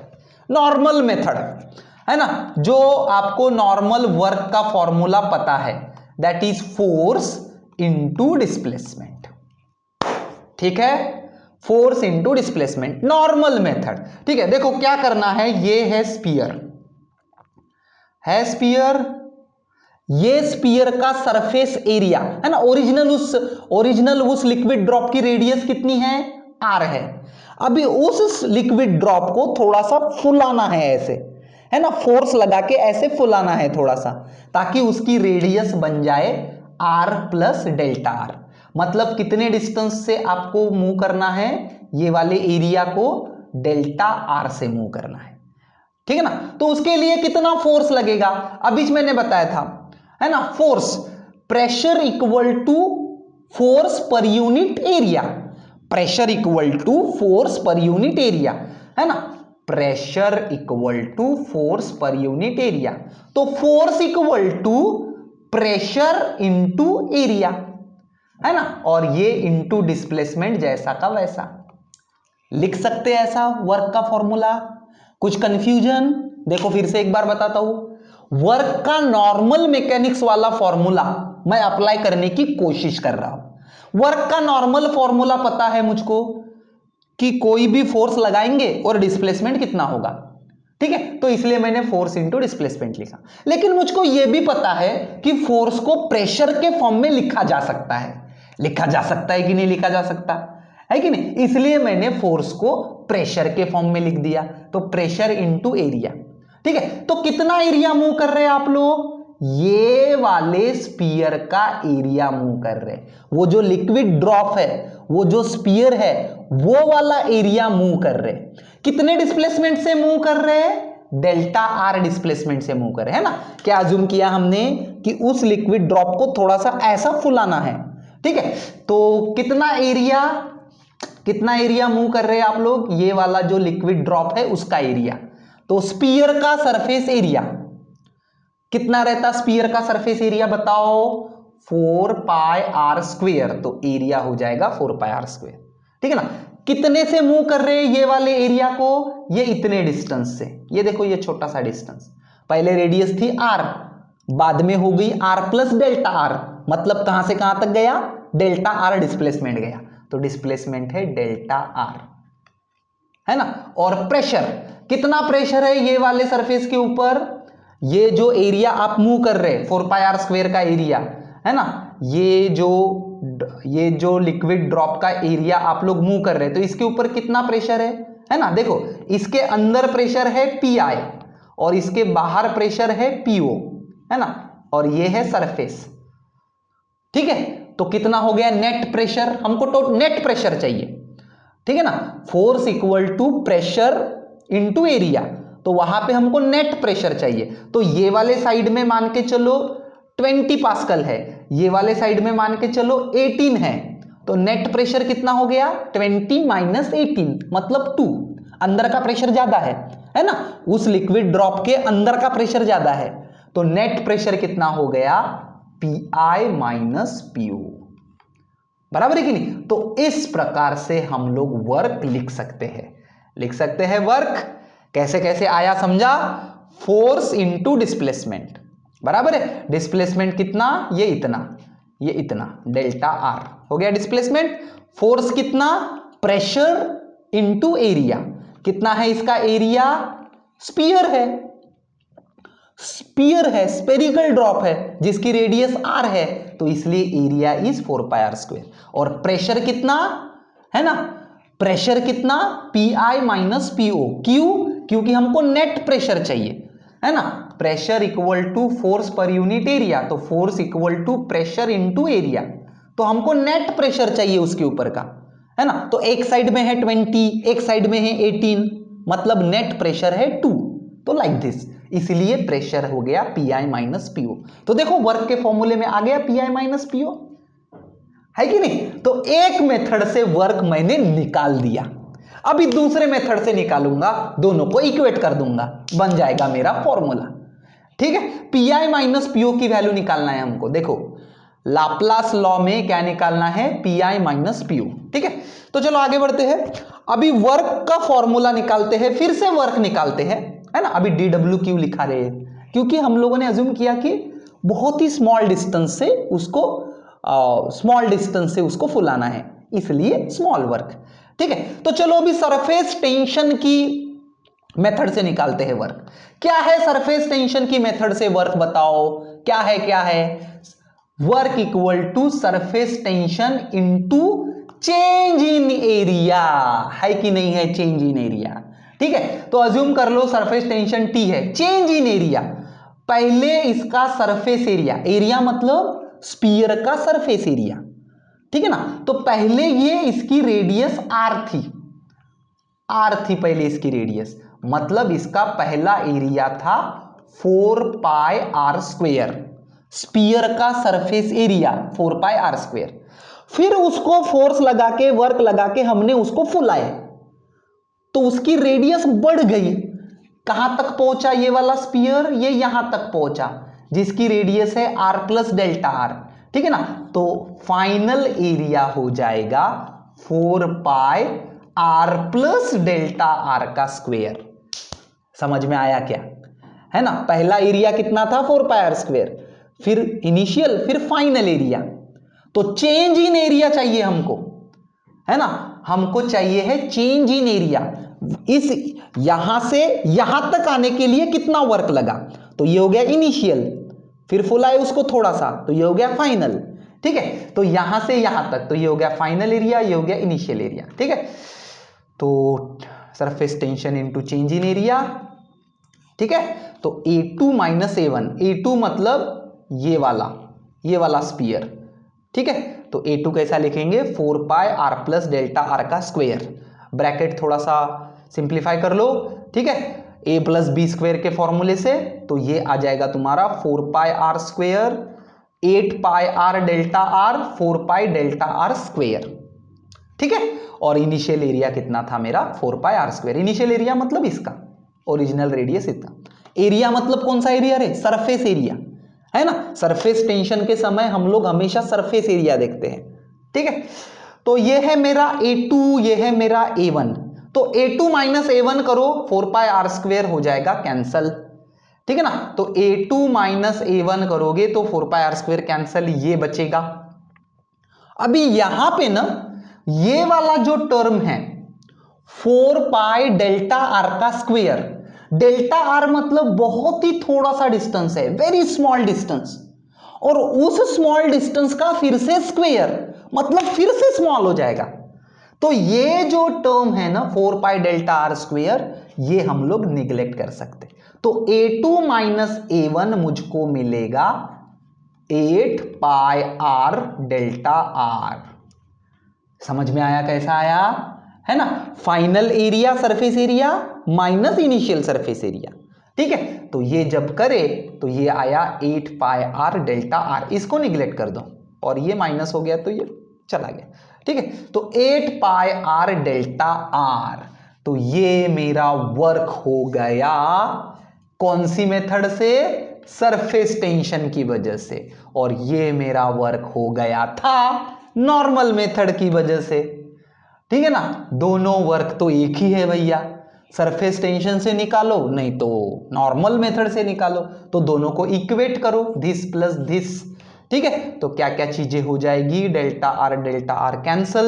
नॉर्मल मेथड, है ना, जो आपको नॉर्मल वर्क का फॉर्मूला पता है, that is force into displacement, ठीक है, force into displacement, normal method, ठीक है। देखो क्या करना है, ये है स्फीयर, है स्फीयर, ये स्फीयर का सरफेस एरिया है ना, ओरिजिनल उस लिक्विड ड्रॉप की रेडियस कितनी है, r है। अभी उस लिक्विड ड्रॉप को थोड़ा सा फुलाना है ऐसे, है ना, फोर्स लगा के ऐसे फुलाना है थोड़ा सा, ताकि उसकी रेडियस बन जाए r प्लस डेल्टा r, मतलब कितने डिस्टेंस से आपको मूव करना है, ये वाले एरिया को डेल्टा r से मूव करना है ना। तो उसके लिए कितना फोर्स लगेगा, अभी मैंने बताया था, है ना, force, pressure equal to force per unit area, pressure equal to force per unit area, है ना, pressure equal to force per unit area, तो force equal to pressure into area, है ना, और ये इंटू डिस्प्लेसमेंट, जैसा का वैसा लिख सकते हैं ऐसा वर्क का फॉर्मूला। कुछ कंफ्यूजन, देखो फिर से एक बार बताता हूं, वर्क का नॉर्मल मैकेनिक्स वाला फॉर्मूला मैं अप्लाई करने की कोशिश कर रहा हूं। वर्क का नॉर्मल फॉर्मूला पता है मुझको कि कोई भी फोर्स लगाएंगे और डिस्प्लेसमेंट कितना होगा, ठीक है, तो इसलिए मैंने फोर्स इंटू डिस्प्लेसमेंट लिखा। लेकिन मुझको यह भी पता है कि फोर्स को प्रेशर के फॉर्म में लिखा जा सकता है। लिखा जा सकता है कि नहीं लिखा जा सकता है कि नहीं, इसलिए मैंने फोर्स को प्रेशर के फॉर्म में लिख दिया। तो प्रेशर इंटू एरिया, ठीक है। तो कितना एरिया मूव कर रहे हैं आप लोग, ये वाले स्पीयर का एरिया मूव कर रहे हैं। वो जो लिक्विड ड्रॉप है, वो जो स्पीयर है, वो वाला एरिया मूव कर रहे हैं। कितने डिस्प्लेसमेंट से मूव कर रहे हैं, डेल्टा आर डिस्प्लेसमेंट से मूव कर रहे हैं, है ना। क्या अज्यूम किया हमने कि उस लिक्विड ड्रॉप को थोड़ा सा ऐसा फुलाना है, ठीक है। तो कितना एरिया मूव कर रहे हैं आप लोग, ये वाला जो लिक्विड ड्रॉप है उसका एरिया। तो स्पीयर का सरफेस एरिया कितना रहता, स्पीयर का सरफेस एरिया बताओ, 4 पाई आर स्क्वेयर। तो एरिया हो जाएगा 4 पाई आर स्क्वेयर, ठीक है ना। कितने से मूव कर रहे हैं ये वाले एरिया को, ये इतने डिस्टेंस से। ये देखो ये छोटा सा डिस्टेंस, पहले रेडियस थी आर, बाद में हो गई आर प्लस डेल्टा आर, मतलब कहां से कहां तक गया, डेल्टा आर डिस्प्लेसमेंट गया। तो डिस्प्लेसमेंट है डेल्टा आर, है ना। और प्रेशर, कितना प्रेशर है ये वाले सरफेस के ऊपर, ये जो एरिया आप मूव कर रहे हैं 4 पाई आर स्क्वेयर का एरिया, है ना। ये जो लिक्विड ड्रॉप का एरिया आप लोग मूव कर रहे हैं, तो इसके ऊपर कितना प्रेशर है ना। देखो इसके अंदर प्रेशर है पी आई और इसके बाहर प्रेशर है पीओ, है ना। और ये है सरफेस, ठीक है। तो कितना हो गया नेट प्रेशर, हमको तो नेट प्रेशर चाहिए, ठीक है ना। Force equal to pressure into area, तो वहां पे हमको नेट प्रेशर चाहिए। तो ये वाले साइड में मान के चलो 20 पास्कल है, ये वाले साइड में मान के चलो 18 है। तो नेट प्रेशर कितना हो गया, 20 माइनस 18 मतलब 2। अंदर का प्रेशर ज्यादा है ना, उस लिक्विड ड्रॉप के अंदर का प्रेशर ज्यादा है। तो नेट प्रेशर कितना हो गया, पी आई माइनस पीओ, बराबर है कि नहीं। तो इस प्रकार से हम लोग वर्क लिख सकते हैं। वर्क कैसे कैसे आया समझा, फोर्स इंटू डिस्प्लेसमेंट, बराबर है। डिस्प्लेसमेंट कितना, ये इतना डेल्टा आर हो गया डिस्प्लेसमेंट। फोर्स कितना, प्रेशर इंटू एरिया, कितना है इसका एरिया, स्पीयर है, स्पेरिकल ड्रॉप है जिसकी रेडियस आर है, तो इसलिए area is 4 pi R square. और प्रेशर कितना है ना, प्रेशर कितना, पी आई माइनस पीओ, क्योंकि हमको नेट प्रेशर चाहिए, है ना। Pressure equal to force per unit area, तो force equal to pressure into area, तो हमको नेट प्रेशर चाहिए उसके ऊपर का, है ना। तो एक साइड में है 20, एक साइड में है 18, मतलब नेट प्रेशर है 2। तो लाइक दिस, इसलिए प्रेशर हो गया पी आई माइनस पीओ। तो देखो वर्क के फॉर्मूले में आ गया पी आई माइनस पीओ, है कि नहीं। तो एक मेथड से वर्क मैंने निकाल दिया, अभी दूसरे मेथड से निकालूंगा, दोनों को इक्वेट कर दूंगा, बन जाएगा मेरा फॉर्मूला, ठीक है। पी आई माइनस पीओ की वैल्यू निकालना है हमको। देखो लाप्लास लॉ में क्या निकालना है, पी आई माइनस पीओ, ठीक है। तो चलो आगे बढ़ते हैं, अभी वर्क का फॉर्मूला निकालते हैं, फिर से वर्क निकालते हैं, है ना। अभी डी डब्ल्यू क्यू लिखा रहे हैं क्योंकि हम लोगों ने अज्यूम किया कि बहुत ही स्मॉल डिस्टेंस से उसको फुलाना है, इसलिए स्मॉल वर्क, ठीक है। तो चलो अभी सरफेस टेंशन की मेथड से निकालते हैं वर्क। क्या है सरफेस टेंशन की मेथड से वर्क, बताओ क्या है work equal to surface tension into change in area, है कि नहीं है, चेंज इन एरिया, ठीक है। तो अज्यूम कर लो सरफेस टेंशन T है, चेंज इन एरिया, पहले इसका सरफेस एरिया मतलब स्पीयर का सरफेस एरिया, ठीक है ना। तो पहले ये इसकी रेडियस आर थी पहले इसकी रेडियस, मतलब इसका पहला एरिया था 4 पाई आर स्क्वेयर, स्पीयर का surface area 4 pi R square. फिर उसको फोर्स लगा के, वर्क लगा के हमने उसको फुलाया, तो उसकी रेडियस बढ़ गई, कहां तक पहुंचा ये वाला स्पीयर, ये यहां तक पहुंचा जिसकी रेडियस है आर प्लस डेल्टा आर, ठीक है ना। तो फाइनल एरिया हो जाएगा 4 pi are plus delta R का स्क्वेयर। समझ में आया क्या, है ना। पहला एरिया कितना था 4 पाई आर स्क्वेयर, फिर इनिशियल, फिर फाइनल एरिया। तो चेंज इन एरिया चाहिए हमको, है ना, हमको चाहिए है चेंज इन एरिया। इस यहां से यहां तक आने के लिए कितना वर्क लगा, तो ये हो गया इनिशियल, फिर फुलाए उसको थोड़ा सा, तो ये हो गया फाइनल। ठीक है, तो यहां से यहां तक, तो ये हो गया फाइनल एरिया, ये हो गया इनिशियल एरिया। ठीक है, तो surface tension into change in area. ठीक है, तो A2 माइनस A1, A2 मतलब ये वाला स्पीयर। ठीक है, तो A2 कैसा लिखेंगे, 4 pi are plus delta R का स्क्वायर, ब्रैकेट थोड़ा सा सिंप्लीफाई कर लो। ठीक है, ए प्लस बी स्क्वायर के फॉर्मूले से, तो ये आ जाएगा तुम्हारा 4 pi r square 8 pi r delta r 4 pi delta r square. ठीक है, और इनिशियल एरिया कितना था मेरा, 4 pi r square. Initial area मतलब इसका, ओरिजिनल रेडियस इतना। एरिया मतलब कौन सा एरिया रे, सरफेस एरिया, है ना। सरफेस टेंशन के समय हम लोग हमेशा सरफेस एरिया देखते हैं। ठीक है, तो ये है मेरा A2, ये है मेरा A1। तो A2 माइनस A1 करो, 4 पाई आर स्क्वायर हो जाएगा कैंसल। ठीक है ना, तो A2 माइनस A1 करोगे तो 4 पाई आर स्क्वायर कैंसल, ये बचेगा। अभी यहां पे ना ये वाला जो टर्म है 4 पाई डेल्टा आर का स्क्वायर, डेल्टा आर मतलब बहुत ही थोड़ा सा डिस्टेंस है, वेरी स्मॉल डिस्टेंस, और उस स्मॉल डिस्टेंस का फिर से स्क्वायर मतलब फिर से स्मॉल हो जाएगा। तो ये जो टर्म है ना 4 पाई डेल्टा आर स्क्वायर, ये हम लोग निगलेक्ट कर सकते। तो A2 माइनस A1 मुझको मिलेगा 8 पाई आर डेल्टा आर। समझ में आया कैसा आया, है ना। Final area surface area minus initial surface area. ठीक है, तो ये जब करे तो ये आया 8 पाई आर डेल्टा आर, इसको निगलेक्ट कर दो और ये माइनस हो गया तो ये चला गया। ठीक है, तो 8 पाई आर डेल्टा आर, तो ये मेरा वर्क हो गया कौन सी मेथड से, सरफेस टेंशन की वजह से, और ये मेरा वर्क हो गया था नॉर्मल मेथड की वजह से। ठीक है ना, दोनों वर्क तो एक ही है भैया, सरफेस टेंशन से निकालो नहीं तो नॉर्मल मेथड से निकालो, तो दोनों को इक्वेट करो, दिस प्लस दिस। ठीक है, तो क्या क्या चीजें हो जाएगी, डेल्टा आर कैंसल,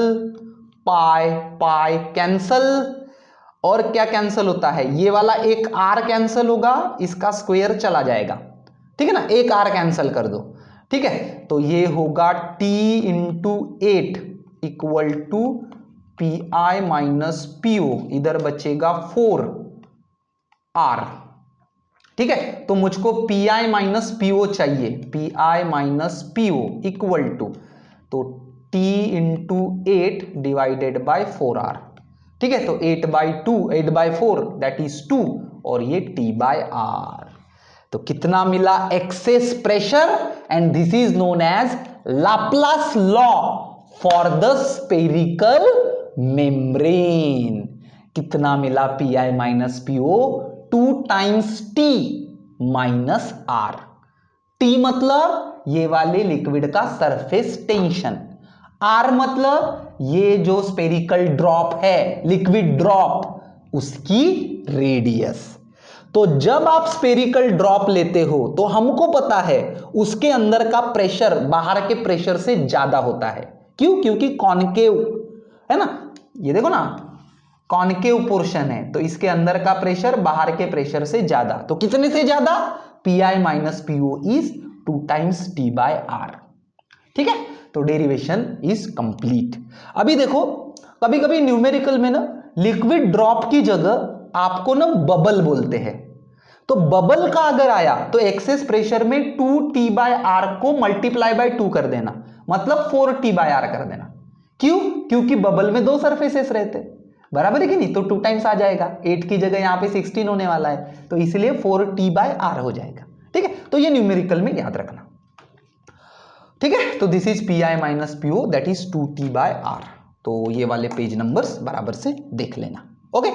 पाई पाई कैंसल, और क्या कैंसल होता है, ये वाला एक आर कैंसल होगा, इसका स्क्वायर चला जाएगा। ठीक है ना, एक आर कैंसल कर दो। ठीक है, तो ये होगा T into 8 equal to PI minus PO, इधर बचेगा 4R। ठीक है, तो मुझको PI माइनस PO चाहिए, PI minus PO equal to, तो T into 8 divided by 4R। ठीक है, तो 8 बाई 4 दैट इज 2, और ये T बाय R। तो कितना मिला, excess pressure, and this is known as Laplace law for the spherical membrane. कितना मिला, PI minus PO 2 times T minus R। T मतलब ये वाले लिक्विड का सरफेस टेंशन, R मतलब ये जो स्पेरिकल ड्रॉप है, लिक्विड ड्रॉप, उसकी रेडियस। तो जब आप स्पेरिकल ड्रॉप लेते हो तो हमको पता है उसके अंदर का प्रेशर बाहर के प्रेशर से ज्यादा होता है। क्यों, क्योंकि कॉनकेव है ना, ये देखो ना कॉनकेव पोर्शन है, तो इसके अंदर का प्रेशर बाहर के प्रेशर से ज्यादा। तो कितने से ज्यादा, PI minus PO is 2 times T by R। ठीक है, तो डेरिवेशन इज कंप्लीट। अभी देखो कभी कभी न्यूमेरिकल में ना लिक्विड ड्रॉप की जगह आपको ना बबल बोलते हैं, तो बबल का अगर आया तो एक्सेस प्रेशर में 2T बाय आर को मल्टीप्लाई बाय 2 कर देना, मतलब 4T बाय आर कर देना। क्यों, क्योंकि बबल में दो सरफेसेस रहते, बराबर है कि नहीं, तो 2 टाइम्स आ जाएगा, 8 की जगह यहां पे 16 होने वाला है, तो इसलिए 4T बाय आर हो जाएगा। ठीक है, तो ये न्यूमेरिकल में याद रखना। ठीक है, तो this is PI minus PO that is 2T by R. तो ये वाले पेज नंबर्स बराबर से देख लेना। ओके।